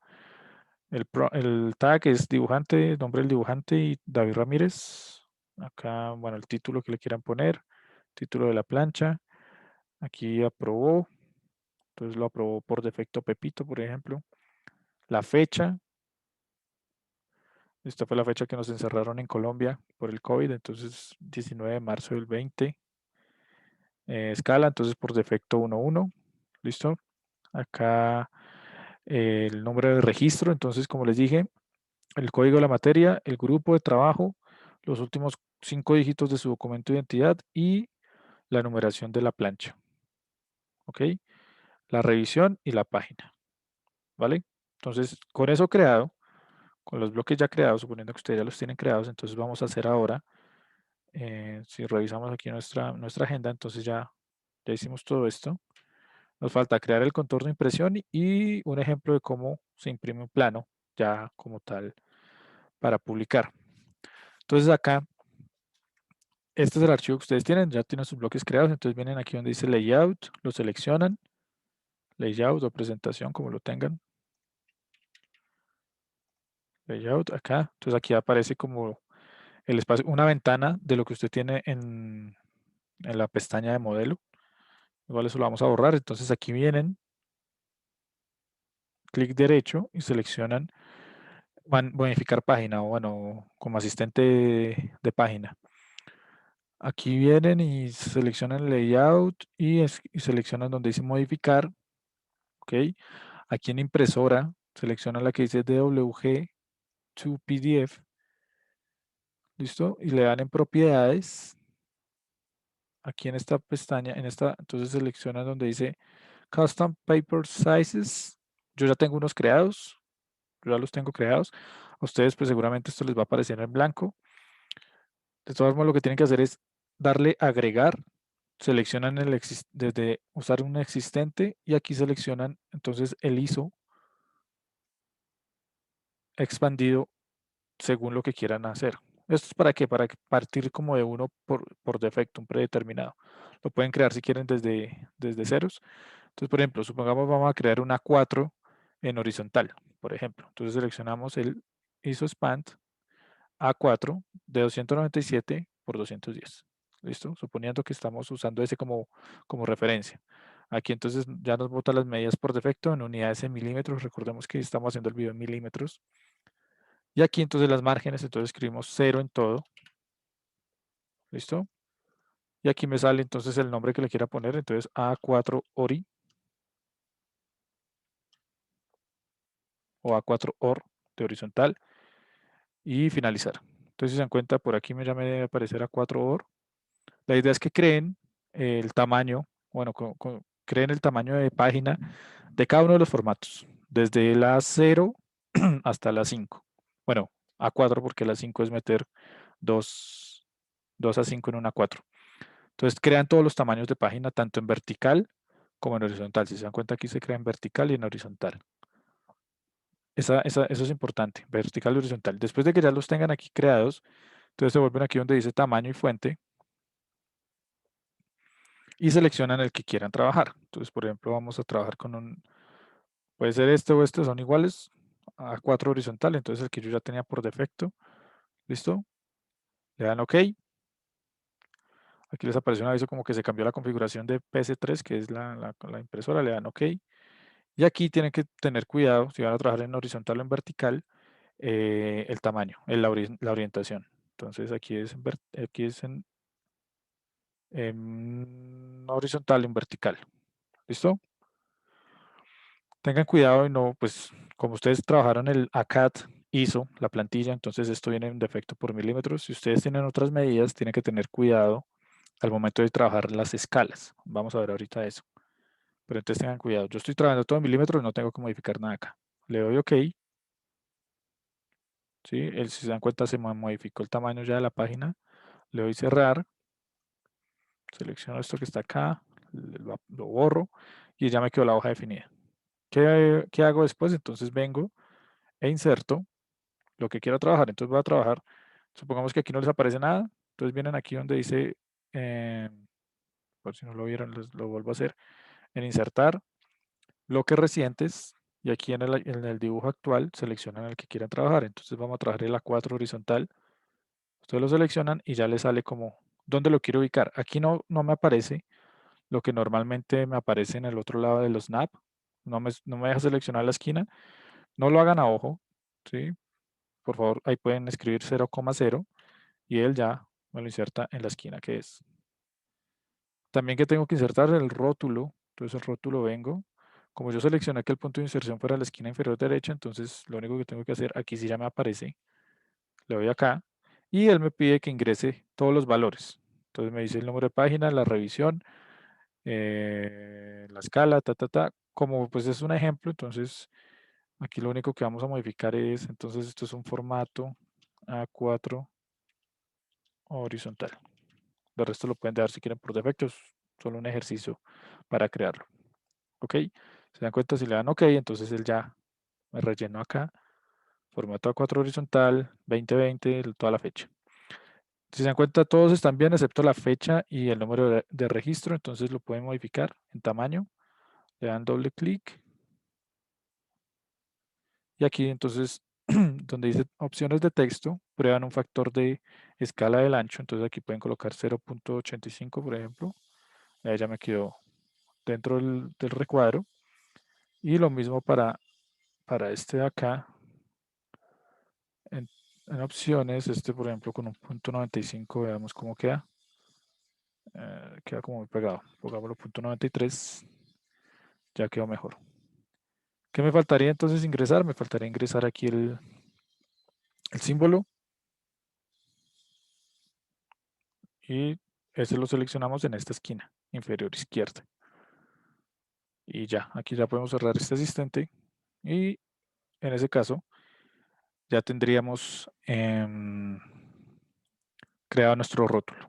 el tag, es dibujante, nombre del dibujante y David Ramírez. Acá, bueno, el título que le quieran poner, título de la plancha. Aquí aprobó, entonces lo aprobó por defecto Pepito, por ejemplo. La fecha, esta fue la fecha que nos encerraron en Colombia por el COVID, entonces 19 de marzo del 20. Escala, entonces por defecto 1.1, ¿listo? Acá el número de registro, entonces como les dije, el código de la materia, el grupo de trabajo, los últimos 5 dígitos de su documento de identidad y la numeración de la plancha, ¿ok? La revisión y la página, ¿vale? Entonces, con eso creado, con los bloques ya creados, suponiendo que ustedes ya los tienen creados, entonces vamos a hacer ahora, si revisamos aquí nuestra agenda, entonces ya hicimos todo esto. Nos falta crear el contorno de impresión y un ejemplo de cómo se imprime un plano ya como tal para publicar. Entonces acá, este es el archivo que ustedes tienen, ya tienen sus bloques creados, entonces vienen aquí donde dice layout, lo seleccionan, layout o presentación como lo tengan, layout acá, entonces aquí aparece como el espacio, una ventana de lo que usted tiene en la pestaña de modelo. Igual eso lo vamos a borrar, entonces aquí vienen, clic derecho y seleccionan modificar página o bueno, como asistente de página. Aquí vienen y seleccionan layout y seleccionan donde dice modificar, ¿ok? Aquí en impresora seleccionan la que dice DWG to PDF, ¿listo? Y le dan en propiedades, aquí en esta pestaña, entonces seleccionan donde dice Custom Paper Sizes. Yo ya tengo unos creados, yo ya los tengo creados. A ustedes pues seguramente esto les va a aparecer en blanco. De todas formas lo que tienen que hacer es darle agregar, seleccionan desde usar un existente y aquí seleccionan entonces el ISO expandido según lo que quieran hacer. ¿Esto es para qué? Para partir como de uno por defecto, un predeterminado. Lo pueden crear si quieren desde ceros. Entonces, por ejemplo, supongamos vamos a crear una 4 en horizontal, por ejemplo. Entonces seleccionamos el ISO span A4 de 297 por 210. ¿Listo? Suponiendo que estamos usando ese como referencia. Aquí entonces ya nos bota las medidas por defecto en unidades en milímetros. Recordemos que estamos haciendo el video en milímetros. Y aquí entonces las márgenes, entonces escribimos 0 en todo. ¿Listo? Y aquí me sale entonces el nombre que le quiera poner. Entonces A4 ORI o A4 OR de horizontal y finalizar. Entonces si se dan cuenta, por aquí ya me debe aparecer A4 OR. La idea es que creen el tamaño, bueno, creen el tamaño de página de cada uno de los formatos, desde la 0 hasta la 5. Bueno, A4 porque la 5 es meter 2, 2 a 5 en una 4. Entonces crean todos los tamaños de página, tanto en vertical como en horizontal. Si se dan cuenta, aquí se crea en vertical y en horizontal. Eso es importante, vertical y horizontal. Después de que ya los tengan aquí creados, entonces se vuelven aquí donde dice tamaño y fuente y seleccionan el que quieran trabajar. Entonces, por ejemplo, vamos a trabajar con puede ser este o este, son iguales a 4 horizontal, entonces el que yo ya tenía por defecto. ¿Listo? Le dan OK. Aquí les aparece un aviso como que se cambió la configuración de PS3, que es la impresora, le dan OK. Y aquí tienen que tener cuidado, si van a trabajar en horizontal o en vertical, el tamaño, la orientación. Entonces aquí es en horizontal y en vertical. ¿Listo? Tengan cuidado y no, pues Como ustedes trabajaron el ACAD ISO, la plantilla, entonces esto viene en defecto por milímetros. Si ustedes tienen otras medidas, tienen que tener cuidado al momento de trabajar las escalas. Vamos a ver ahorita eso. Pero entonces tengan cuidado. Yo estoy trabajando todo en milímetros, no tengo que modificar nada acá. Le doy OK. ¿Sí? Si se dan cuenta, se modificó el tamaño ya de la página. Le doy cerrar. Selecciono esto que está acá. Lo borro. Y ya me quedó la hoja definida. ¿Qué hago después? Entonces vengo e inserto lo que quiero trabajar. Entonces voy a trabajar. Supongamos que aquí no les aparece nada. Entonces vienen aquí donde dice, por si no lo vieron, lo vuelvo a hacer. En insertar, bloques recientes. Y aquí en el dibujo actual seleccionan el que quieran trabajar. Entonces vamos a trabajar el A4 horizontal. Ustedes lo seleccionan y ya les sale como dónde lo quiero ubicar. Aquí no me aparece lo que normalmente me aparece en el otro lado de los snap. No me deja seleccionar la esquina. No lo hagan a ojo, ¿sí? Por favor, ahí pueden escribir 0,0 y él ya me lo inserta en la esquina que es. También que tengo que insertar el rótulo. Entonces el rótulo vengo. Como yo seleccioné que el punto de inserción fuera la esquina inferior derecha, entonces lo único que tengo que hacer, aquí sí ya me aparece, le doy acá y él me pide que ingrese todos los valores. Entonces me dice el número de página, la revisión, la escala, Como pues es un ejemplo, entonces aquí lo único que vamos a modificar es, entonces esto es un formato A4 horizontal. De resto lo pueden dejar si quieren por defecto, es solo un ejercicio para crearlo. ¿Ok? Se dan cuenta si le dan OK, entonces él ya me rellenó acá. Formato A4 horizontal, 2020, toda la fecha. Si se dan cuenta, todos están bien excepto la fecha y el número de registro, entonces lo pueden modificar en tamaño. Le dan doble clic y aquí entonces donde dice opciones de texto, prueban un factor de escala del ancho, entonces aquí pueden colocar 0,85 por ejemplo. Ahí ya me quedó dentro del recuadro. Y lo mismo para este de acá. En, en opciones, este por ejemplo con un punto 95, veamos cómo queda. Queda como muy pegado. Pongámoslo punto 93, ya quedó mejor. ¿Qué me faltaría entonces ingresar? Me faltaría ingresar aquí el símbolo y ese lo seleccionamos en esta esquina inferior izquierda. Y ya, aquí ya podemos cerrar este asistente y en ese caso ya tendríamos creado nuestro rótulo.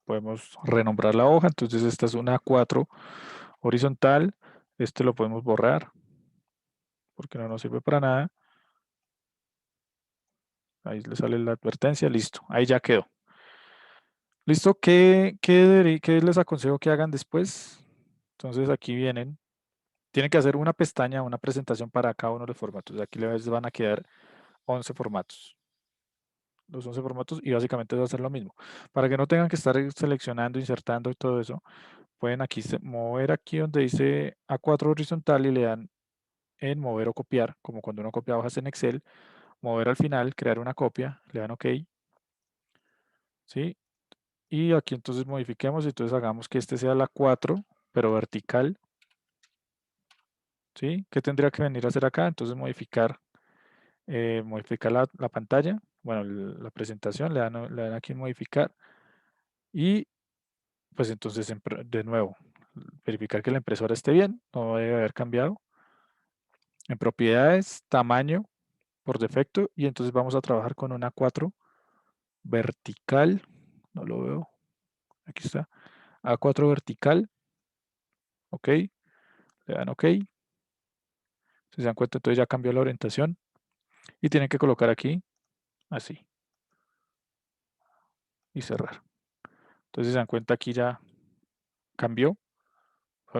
Podemos renombrar la hoja, entonces esta es una A4 horizontal, este lo podemos borrar porque no nos sirve para nada. Ahí le sale la advertencia, listo, ahí ya quedó. Listo, ¿qué les aconsejo que hagan después? Entonces aquí tienen que hacer una pestaña, una presentación para cada uno de los formatos. Aquí les van a quedar 11 formatos. Los 11 formatos y básicamente va a ser lo mismo. Para que no tengan que estar seleccionando, insertando y todo eso, pueden aquí mover aquí donde dice A4 horizontal y le dan en mover o copiar, como cuando uno copia hojas en Excel, mover al final, crear una copia, le dan OK, ¿sí? Y aquí entonces modifiquemos, entonces hagamos que este sea la 4, pero vertical, ¿sí? ¿Qué tendría que venir a hacer acá? Entonces modificar la pantalla, bueno, la presentación, le dan aquí en modificar y pues entonces de nuevo, verificar que la impresora esté bien, no debe haber cambiado. En propiedades, tamaño por defecto y entonces vamos a trabajar con una 4 vertical, no lo veo, aquí está, A4 vertical, ok, le dan OK, si se dan cuenta entonces ya cambió la orientación y tienen que colocar aquí, así, y cerrar. Entonces si se dan cuenta aquí ya cambió,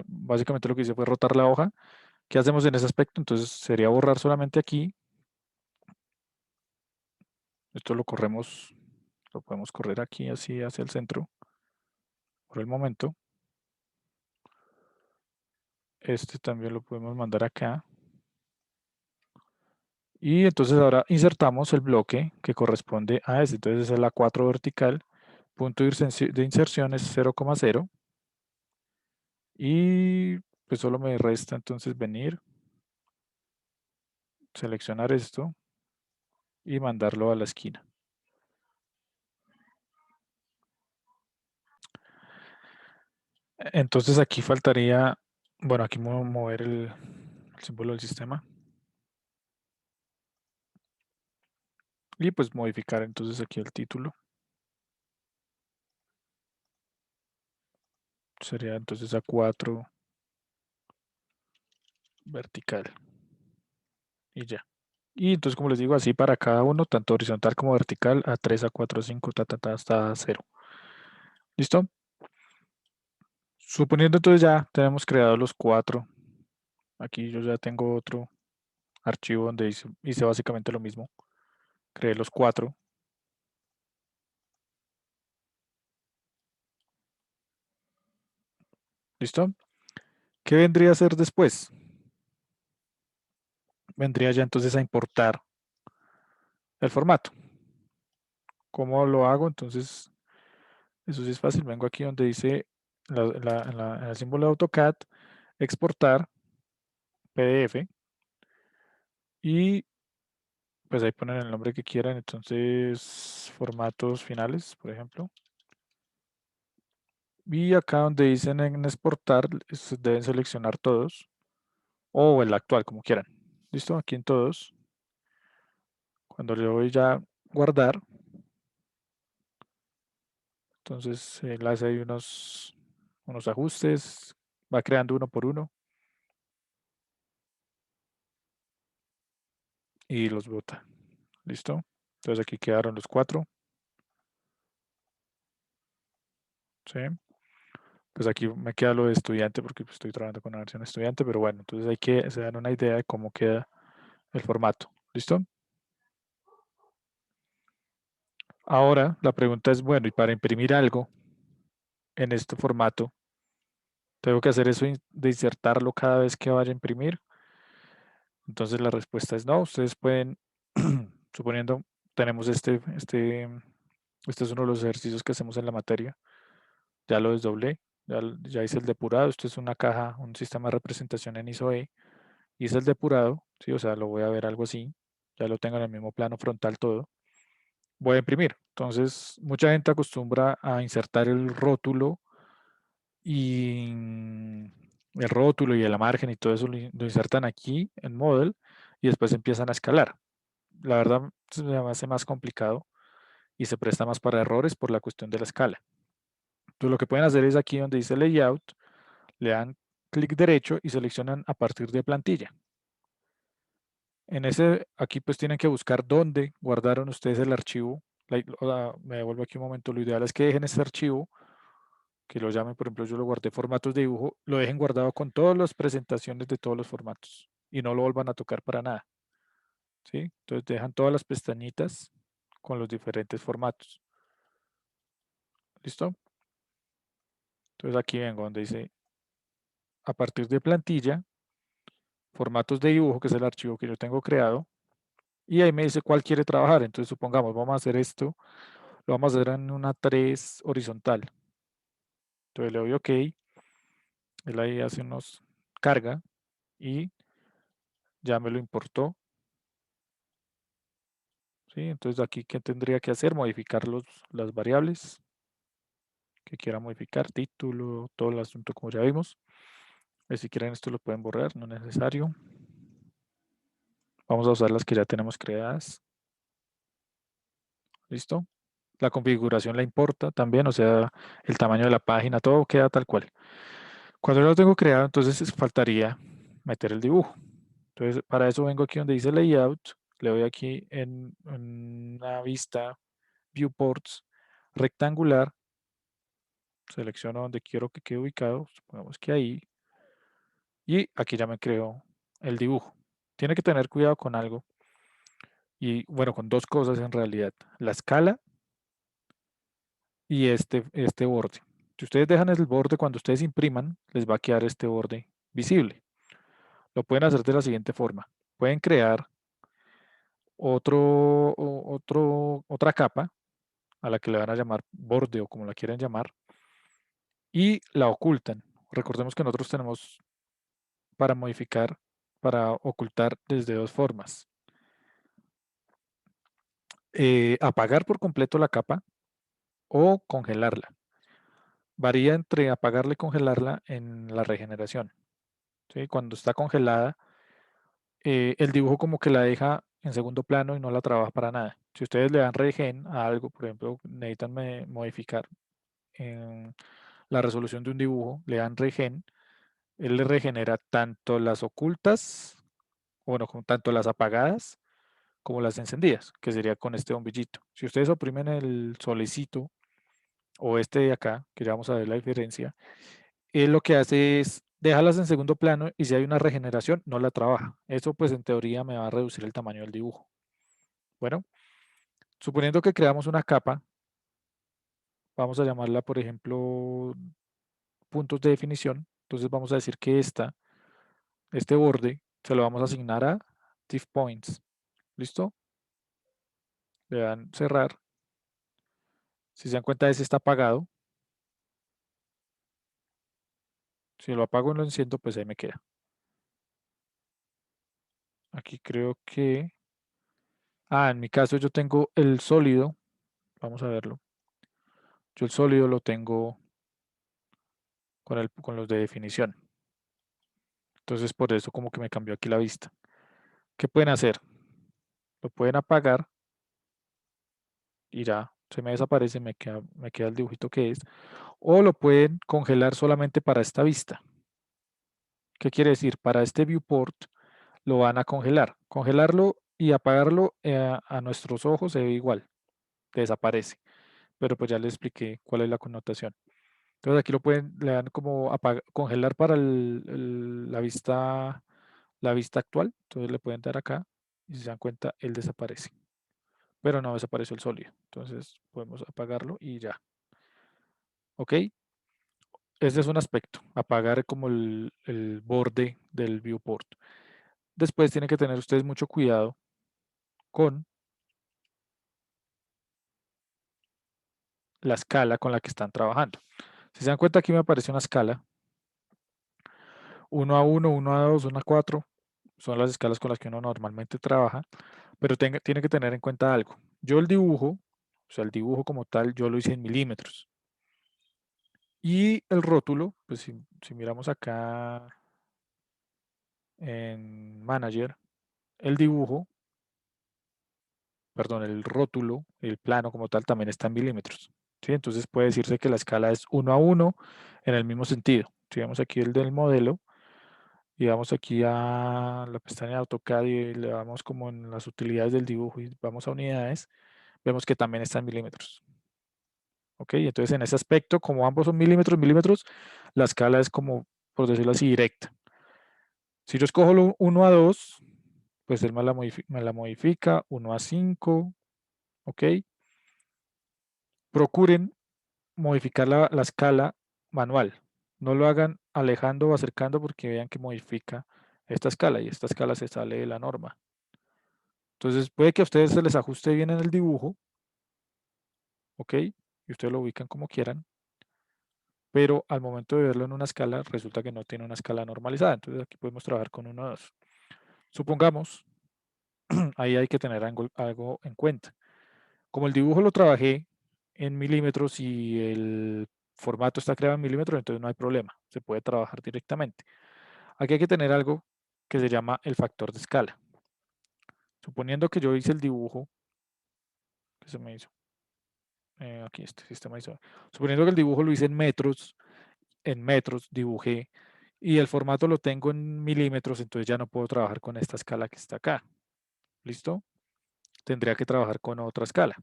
básicamente lo que hice fue rotar la hoja. ¿Qué hacemos en ese aspecto? Entonces sería borrar solamente aquí, esto lo corremos, lo podemos correr aquí así hacia el centro por el momento. Este también lo podemos mandar acá. Y entonces ahora insertamos el bloque que corresponde a este. Entonces esa es la 4 vertical. Punto de inserción es 0,0. Y pues solo me resta entonces venir seleccionar esto y mandarlo a la esquina. Entonces aquí faltaría, bueno, aquí voy a mover el símbolo del sistema y pues modificar entonces aquí el título. Sería entonces A4 vertical y ya. Y entonces, como les digo, así para cada uno, tanto horizontal como vertical, A3, A4, A5, hasta 0. ¿Listo? Suponiendo entonces ya tenemos creados los 4. Aquí yo ya tengo otro archivo donde hice básicamente lo mismo. Creé los 4. ¿Listo? ¿Qué vendría a hacer después? Vendría ya entonces a importar el formato. ¿Cómo lo hago? Entonces, eso sí es fácil. Vengo aquí donde dice en el símbolo de AutoCAD, exportar PDF y pues ahí ponen el nombre que quieran. Entonces, formatos finales, por ejemplo. Y acá donde dicen en exportar, deben seleccionar todos o el actual, como quieran. ¿Listo? Aquí en todos. Cuando le doy ya guardar, entonces él hace ahí unos ajustes, va creando uno por uno y los bota. ¿Listo? Entonces aquí quedaron los 4. ¿Sí? Pues aquí me queda lo de estudiante porque pues, estoy trabajando con una versión estudiante, pero bueno, entonces hay que se dan una idea de cómo queda el formato. ¿Listo? Ahora la pregunta es, bueno, y para imprimir algo en este formato, ¿tengo que hacer eso de insertarlo cada vez que vaya a imprimir? Entonces la respuesta es no. Ustedes pueden, suponiendo, tenemos este es uno de los ejercicios que hacemos en la materia. Ya lo desdoblé, ya hice el depurado. Esto es una caja, un sistema de representación en ISO-E. Hice el depurado, ¿sí? O sea, lo voy a ver algo así. Ya lo tengo en el mismo plano frontal todo. Voy a imprimir. Entonces, mucha gente acostumbra a insertar el rótulo y el rótulo y la margen y todo eso lo insertan aquí en Model y después empiezan a escalar. La verdad se me hace más complicado y se presta más para errores por la cuestión de la escala. Entonces lo que pueden hacer es aquí donde dice Layout, le dan clic derecho y seleccionan a partir de plantilla. En ese, aquí pues tienen que buscar dónde guardaron ustedes el archivo. Me devuelvo aquí un momento. Lo ideal es que dejen ese archivo, que lo llamen, por ejemplo, yo lo guardé formatos de dibujo, lo dejen guardado con todas las presentaciones de todos los formatos y no lo vuelvan a tocar para nada. ¿Sí? Entonces dejan todas las pestañitas con los diferentes formatos. ¿Listo? Entonces aquí vengo donde dice a partir de plantilla, formatos de dibujo, que es el archivo que yo tengo creado, y ahí me dice cuál quiere trabajar. Entonces supongamos, vamos a hacer esto, lo vamos a hacer en una 3 horizontal. Entonces le doy OK, él ahí hace unos carga y ya me lo importó. ¿Sí? Entonces aquí, ¿qué tendría que hacer? Modificar las variables que quiera modificar, título, todo el asunto como ya vimos. Si quieren esto lo pueden borrar, no es necesario. Vamos a usar las que ya tenemos creadas. ¿Listo? La configuración la importa también, o sea, el tamaño de la página, todo queda tal cual. Cuando yo lo tengo creado, entonces faltaría meter el dibujo. Entonces, para eso vengo aquí donde dice Layout, le doy aquí en una vista Viewports rectangular, selecciono donde quiero que quede ubicado, supongamos que ahí, y aquí ya me creo el dibujo. Tiene que tener cuidado con algo, y bueno, con dos cosas en realidad, la escala y este borde. Si ustedes dejan el borde, cuando ustedes impriman, les va a quedar este borde visible. Lo pueden hacer de la siguiente forma. Pueden crear otra capa a la que le van a llamar borde o como la quieran llamar y la ocultan. Recordemos que nosotros tenemos para modificar para ocultar desde dos formas. Apagar por completo la capa o congelarla. Varía entre apagarla y congelarla en la regeneración. ¿Sí? Cuando está congelada, el dibujo como que la deja en segundo plano y no la trabaja para nada. Si ustedes le dan regen a algo, por ejemplo, necesitan modificar la resolución de un dibujo, le dan regen, él le regenera tanto las ocultas, bueno, tanto las apagadas como las encendidas, que sería con este bombillito. Si ustedes oprimen el solecito o este de acá, que ya vamos a ver la diferencia, él lo que hace es dejarlas en segundo plano y si hay una regeneración, no la trabaja. Eso pues en teoría me va a reducir el tamaño del dibujo. Bueno, suponiendo que creamos una capa, vamos a llamarla, por ejemplo, puntos de definición. Entonces vamos a decir que este borde, se lo vamos a asignar a div points. ¿Listo? Le dan cerrar. Si se dan cuenta, ese está apagado. Si lo apago y lo enciendo, pues ahí me queda. Aquí creo que... en mi caso yo tengo el sólido. Vamos a verlo. Yo el sólido lo tengo con los de definición. Entonces por eso como que me cambió aquí la vista. ¿Qué pueden hacer? Lo pueden apagar y ya se me desaparece, me queda el dibujito que es. O lo pueden congelar solamente para esta vista. ¿Qué quiere decir? Para este viewport lo van a congelar. Congelarlo y apagarlo a nuestros ojos se ve igual, desaparece. Pero pues ya les expliqué cuál es la connotación. Entonces aquí le dan como congelar para la vista actual. Entonces le pueden dar acá y si se dan cuenta, él desaparece. Pero no desapareció el sólido. Entonces podemos apagarlo y ya. ¿Ok? Ese es un aspecto. Apagar como el borde del viewport. Después tienen que tener ustedes mucho cuidado con la escala con la que están trabajando. Si se dan cuenta, aquí me aparece una escala 1 a 1, 1 a 2, 1 a 4. Son las escalas con las que uno normalmente trabaja, pero tiene que tener en cuenta algo. Yo el dibujo, o sea, el dibujo como tal, yo lo hice en milímetros. Y el rótulo, pues si miramos acá en Manager, el dibujo, perdón, el rótulo, el plano como tal, también está en milímetros. ¿Sí? Entonces puede decirse que la escala es 1 a 1 en el mismo sentido. Si vemos aquí el del modelo, y vamos aquí a la pestaña de AutoCAD y le damos como en las utilidades del dibujo y vamos a unidades, vemos que también está en milímetros. ¿Ok? Entonces en ese aspecto, como ambos son milímetros, milímetros, la escala es como, por decirlo así, directa. Si yo escojo 1 a 2, pues él me la modifica 1 a 5, ¿ok? Procuren modificar la escala manual. No lo hagan alejando o acercando porque vean que modifica esta escala y esta escala se sale de la norma. Entonces puede que a ustedes se les ajuste bien en el dibujo, ¿ok? Y ustedes lo ubican como quieran, pero al momento de verlo en una escala, resulta que no tiene una escala normalizada. Entonces aquí podemos trabajar con 1 a 2. Supongamos, ahí hay que tener algo en cuenta. Como el dibujo lo trabajé en milímetros y el formato está creado en milímetros, entonces no hay problema, se puede trabajar directamente. Aquí hay que tener algo que se llama el factor de escala. Suponiendo que yo hice el dibujo, que se me hizo, aquí este sistema hizo, suponiendo que el dibujo lo hice en metros dibujé, y el formato lo tengo en milímetros, entonces ya no puedo trabajar con esta escala que está acá. ¿Listo? Tendría que trabajar con otra escala.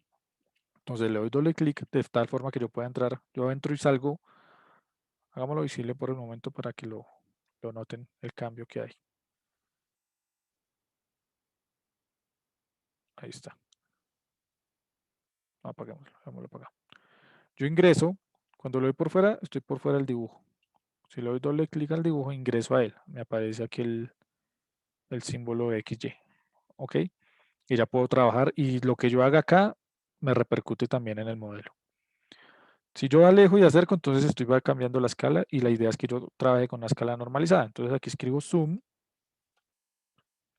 Entonces le doy doble clic de tal forma que yo pueda entrar. Yo entro y salgo. Hagámoslo visible por el momento para que lo noten el cambio que hay. Ahí está. Apaguémoslo, hagámoslo para acá. Yo ingreso. Cuando lo doy por fuera, estoy por fuera del dibujo. Si le doy doble clic al dibujo, ingreso a él. Me aparece aquí el símbolo XY. ¿Ok? Y ya puedo trabajar y lo que yo haga acá me repercute también en el modelo. Si yo alejo y acerco, entonces estoy cambiando la escala y la idea es que yo trabaje con una escala normalizada. Entonces aquí escribo zoom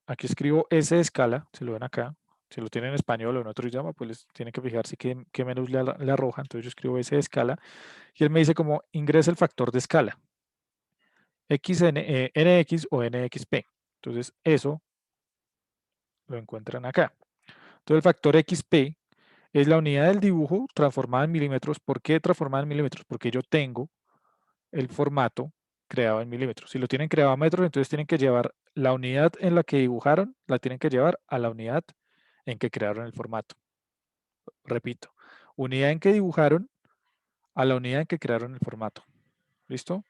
aquí escribo S de escala, si lo ven acá, si lo tienen en español o en otro idioma, pues les tienen que fijarse qué menú le arroja. Entonces yo escribo S de escala y él me dice como ingresa el factor de escala, NX o NXP. Entonces eso lo encuentran acá. Entonces el factor XP es la unidad del dibujo transformada en milímetros. ¿Por qué transformada en milímetros? Porque yo tengo el formato creado en milímetros. Si lo tienen creado a metros, entonces tienen que llevar la unidad en la que dibujaron, la tienen que llevar a la unidad en que crearon el formato. Repito, unidad en que dibujaron a la unidad en que crearon el formato. ¿Listo?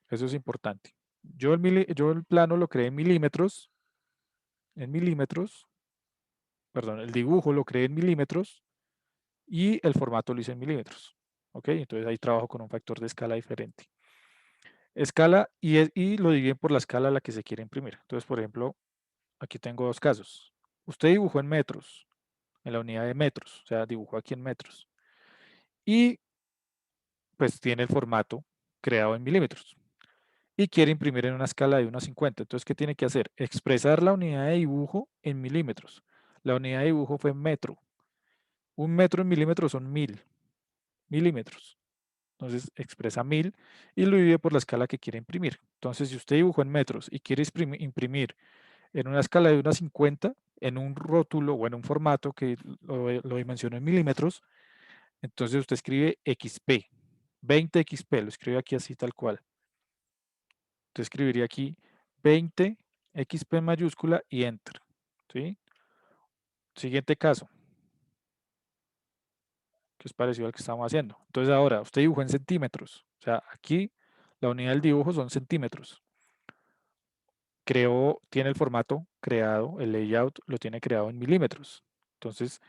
Eso es importante. Yo el plano lo creé en milímetros, perdón, el dibujo lo creé en milímetros y el formato lo hice en milímetros. ¿Ok? Entonces ahí trabajo con un factor de escala diferente. Escala y lo dividen por la escala a la que se quiere imprimir. Entonces, por ejemplo, aquí tengo dos casos. Usted dibujó en metros, en la unidad de metros, o sea, dibujó aquí en metros. Y pues tiene el formato creado en milímetros. Y quiere imprimir en una escala de 1 a 50. Entonces, ¿qué tiene que hacer? Expresar la unidad de dibujo en milímetros. La unidad de dibujo fue metro. Un metro en milímetros son 1000 milímetros. Entonces, expresa 1000 y lo divide por la escala que quiere imprimir. Entonces, si usted dibujó en metros y quiere imprimir en una escala de 1 a 50, en un rótulo o en un formato que lo dimensionó en milímetros, entonces usted escribe XP, 20 XP, lo escribe aquí así tal cual. Usted escribiría aquí 20 XP mayúscula y Enter. ¿Sí? Siguiente caso, que es parecido al que estamos haciendo. Entonces ahora, usted dibujó en centímetros. O sea, aquí la unidad del dibujo son centímetros. Tiene el formato creado, el layout lo tiene creado en milímetros. Entonces,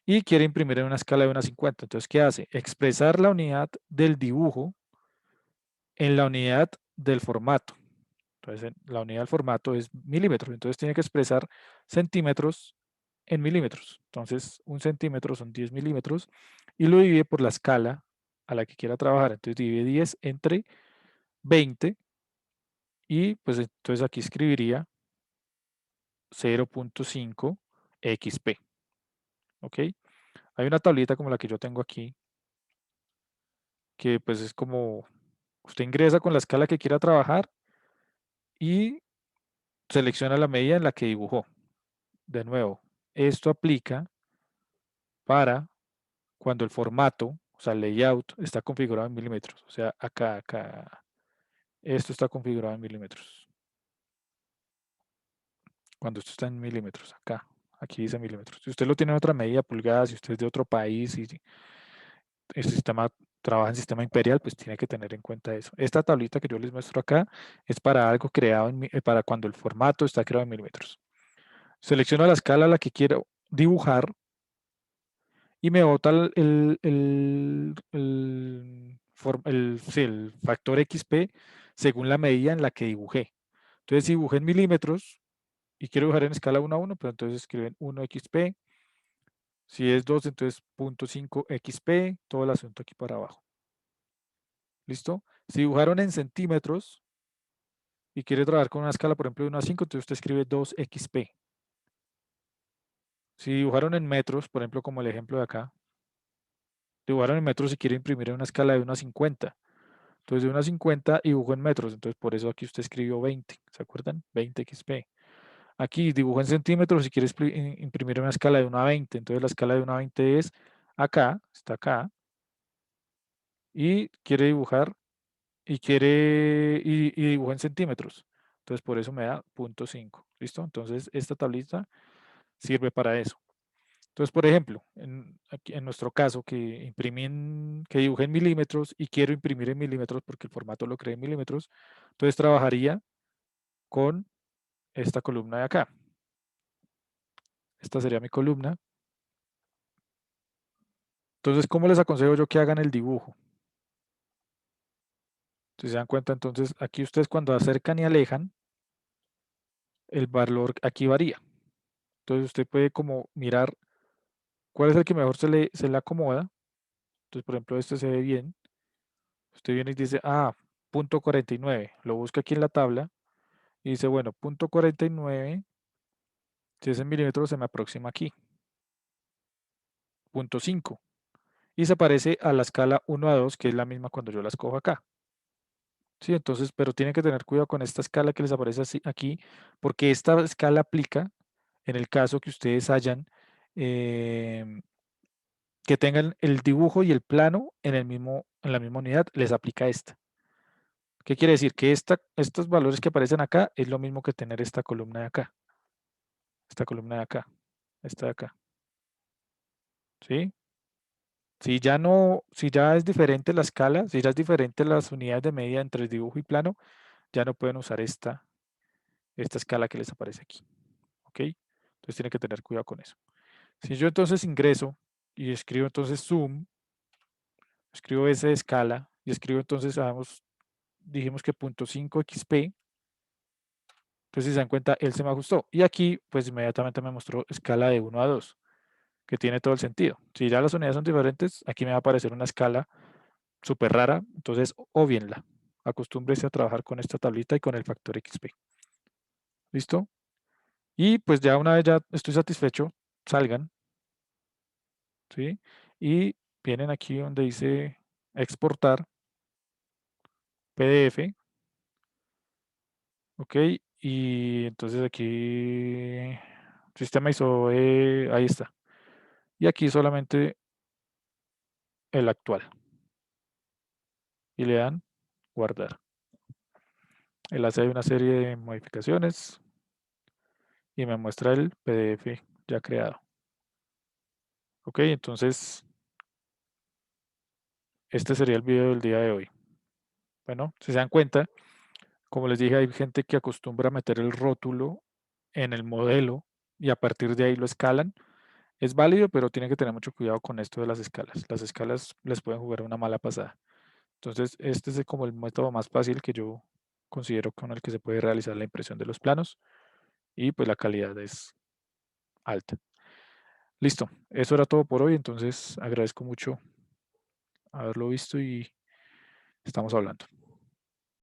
y quiere imprimir en una escala de 1 a 50. Entonces, ¿qué hace? Expresar la unidad del dibujo en la unidad del formato. Entonces, la unidad del formato es milímetros. Entonces, tiene que expresar centímetros en milímetros. Entonces, un centímetro son 10 milímetros y lo divide por la escala a la que quiera trabajar. Entonces, divide 10 entre 20 y pues entonces aquí escribiría 0.5 XP. ¿Ok? Hay una tablita como la que yo tengo aquí que pues es como usted ingresa con la escala que quiera trabajar y selecciona la medida en la que dibujó. De nuevo, esto aplica para cuando el formato, o sea, el layout, está configurado en milímetros. O sea, acá, esto está configurado en milímetros. Cuando esto está en milímetros, acá, aquí dice milímetros. Si usted lo tiene en otra medida, pulgadas, si usted es de otro país y el sistema trabaja en sistema imperial, pues tiene que tener en cuenta eso. Esta tablita que yo les muestro acá es para algo creado, para cuando el formato está creado en milímetros. Selecciono la escala a la que quiero dibujar y me bota sí, el factor XP según la medida en la que dibujé. Entonces, si dibujé en milímetros y quiero dibujar en escala 1 a 1, pues entonces escriben 1 XP. Si es 2, entonces 0.5 XP, todo el asunto aquí para abajo. ¿Listo? Si dibujaron en centímetros y quiere trabajar con una escala, por ejemplo, de 1 a 5, entonces usted escribe 2 XP. Si dibujaron en metros, por ejemplo, como el ejemplo de acá, dibujaron en metros y quiere imprimir en una escala de 1 a 50. Entonces de 1 a 50 dibujó en metros, entonces por eso aquí usted escribió 20, ¿se acuerdan? 20 XP. Aquí dibujó en centímetros y quiere imprimir en una escala de 1 a 20, entonces la escala de 1 a 20 es acá, está acá, y quiere dibujar y dibuja en centímetros. Entonces por eso me da 0.5. ¿Listo? Entonces esta tablita sirve para eso. Entonces, por ejemplo, aquí en nuestro caso, que dibujé en milímetros y quiero imprimir en milímetros porque el formato lo creé en milímetros, entonces trabajaría con esta columna de acá. Esta sería mi columna. Entonces, ¿cómo les aconsejo yo que hagan el dibujo? Si se dan cuenta, entonces aquí ustedes cuando acercan y alejan, el valor aquí varía. Entonces usted puede como mirar cuál es el que mejor se le acomoda. Entonces, por ejemplo, este se ve bien. Usted viene y dice, punto 49. Lo busca aquí en la tabla y dice, bueno, punto 49 Si es en milímetros, se me aproxima aquí, 0.5. Y se parece a la escala 1 a 2, que es la misma cuando yo la escojo acá. Sí, entonces, pero tienen que tener cuidado con esta escala que les aparece así, aquí, porque esta escala aplica en el caso que ustedes hayan, que tengan el dibujo y el plano en la misma unidad, les aplica esta. ¿Qué quiere decir? Que estos valores que aparecen acá es lo mismo que tener esta columna de acá, esta columna de acá, esta de acá, ¿sí? Si ya no, si ya es diferente la escala, si ya es diferente las unidades de medida entre el dibujo y plano, ya no pueden usar esta escala que les aparece aquí, ¿ok? Entonces tienen que tener cuidado con eso. Si yo entonces ingreso y escribo entonces zoom, escribo esa escala y escribo entonces, dijimos que 0.5 XP, entonces si se dan cuenta, él se me ajustó. Y aquí, pues inmediatamente me mostró escala de 1 a 2, que tiene todo el sentido. Si ya las unidades son diferentes, aquí me va a aparecer una escala súper rara, entonces obvienla. Acostúmbrese a trabajar con esta tablita y con el factor XP. ¿Listo? Y pues ya una vez ya estoy satisfecho, salgan, ¿sí? Y vienen aquí donde dice exportar PDF, ¿ok? Y entonces aquí, sistema ISO, ahí está. Y aquí solamente el actual. Y le dan guardar. Él hace una serie de modificaciones y me muestra el PDF ya creado. Ok, entonces este sería el video del día de hoy. Bueno, si se dan cuenta, como les dije, hay gente que acostumbra a meter el rótulo en el modelo y a partir de ahí lo escalan. Es válido, pero tienen que tener mucho cuidado con esto de las escalas. Las escalas les pueden jugar una mala pasada. Entonces, este es como el método más fácil que yo considero con el que se puede realizar la impresión de los planos y pues la calidad es alta. Listo, eso era todo por hoy, entonces agradezco mucho haberlo visto y estamos hablando.